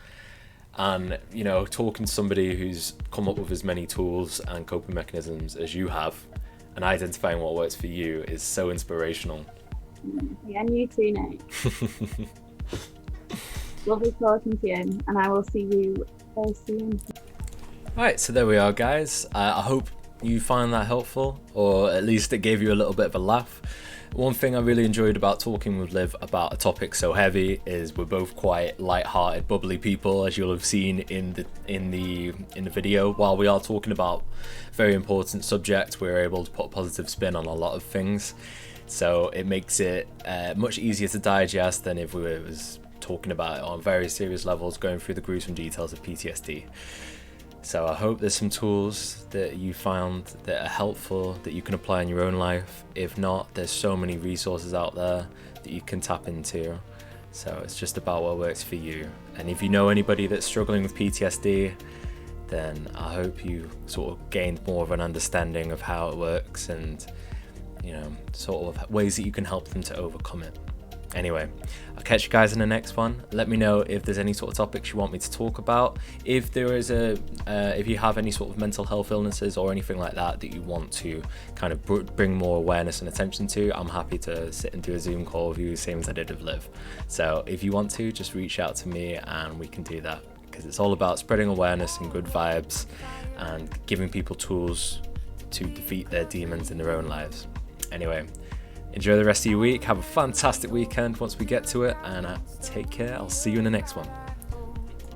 And you know, talking to somebody who's come up with as many tools and coping mechanisms as you have, and identifying what works for you is so inspirational. Yeah, and you too, Nate. Lovely talking to you, and I will see you very soon. Right, so there we are, guys. I hope you find that helpful, or at least it gave you a little bit of a laugh. One thing I really enjoyed about talking with Liv about a topic so heavy is we're both quite light-hearted, bubbly people, as you'll have seen in the video. While we are talking about a very important subject, we're able to put a positive spin on a lot of things, so it makes it much easier to digest than if we was talking about it on very serious levels, going through the gruesome details of PTSD. So I hope there's some tools that you found that are helpful that you can apply in your own life. If not, there's so many resources out there that you can tap into. So it's just about what works for you. And if you know anybody that's struggling with PTSD, then I hope you sort of gained more of an understanding of how it works and, you know, sort of ways that you can help them to overcome it. Anyway, I'll catch you guys in the next one. Let me know if there's any sort of topics you want me to talk about. If there is if you have any sort of mental health illnesses or anything like that that you want to kind of bring more awareness and attention to, I'm happy to sit and do a Zoom call with you, same as I did with Liv. So if you want to, just reach out to me and we can do that, because it's all about spreading awareness and good vibes and giving people tools to defeat their demons in their own lives. Anyway, enjoy the rest of your week. Have a fantastic weekend once we get to it, and take care. I'll see you in the next one.